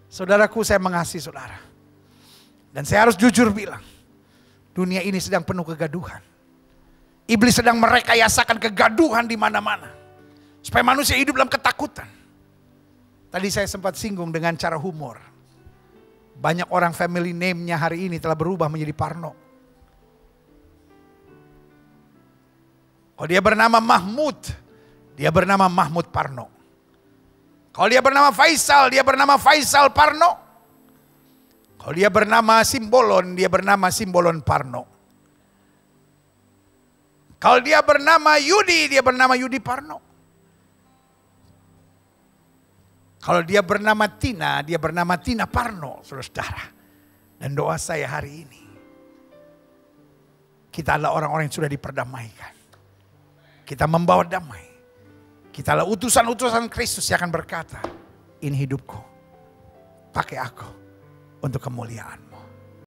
Saudaraku, saya mengasihi saudara. Dan saya harus jujur bilang, dunia ini sedang penuh kegaduhan. Iblis sedang merekayasakan kegaduhan di mana-mana. Supaya manusia hidup dalam ketakutan. Tadi saya sempat singgung dengan cara humor. Banyak orang family name-nya hari ini telah berubah menjadi Parno. Kalau dia bernama Mahmud, dia bernama Mahmud Parno. Kalau dia bernama Faisal, dia bernama Faisal Parno. Kalau dia bernama Simbolon, dia bernama Simbolon Parno. Kalau dia bernama Yudi, dia bernama Yudi Parno. Kalau dia bernama Tina, dia bernama Tina Parno, saudara. Dan doa saya hari ini, kita adalah orang-orang yang sudah diperdamaikan. Kita membawa damai. Kita adalah utusan-utusan Kristus yang akan berkata, ini hidupku, pakai aku untuk kemuliaan-Mu.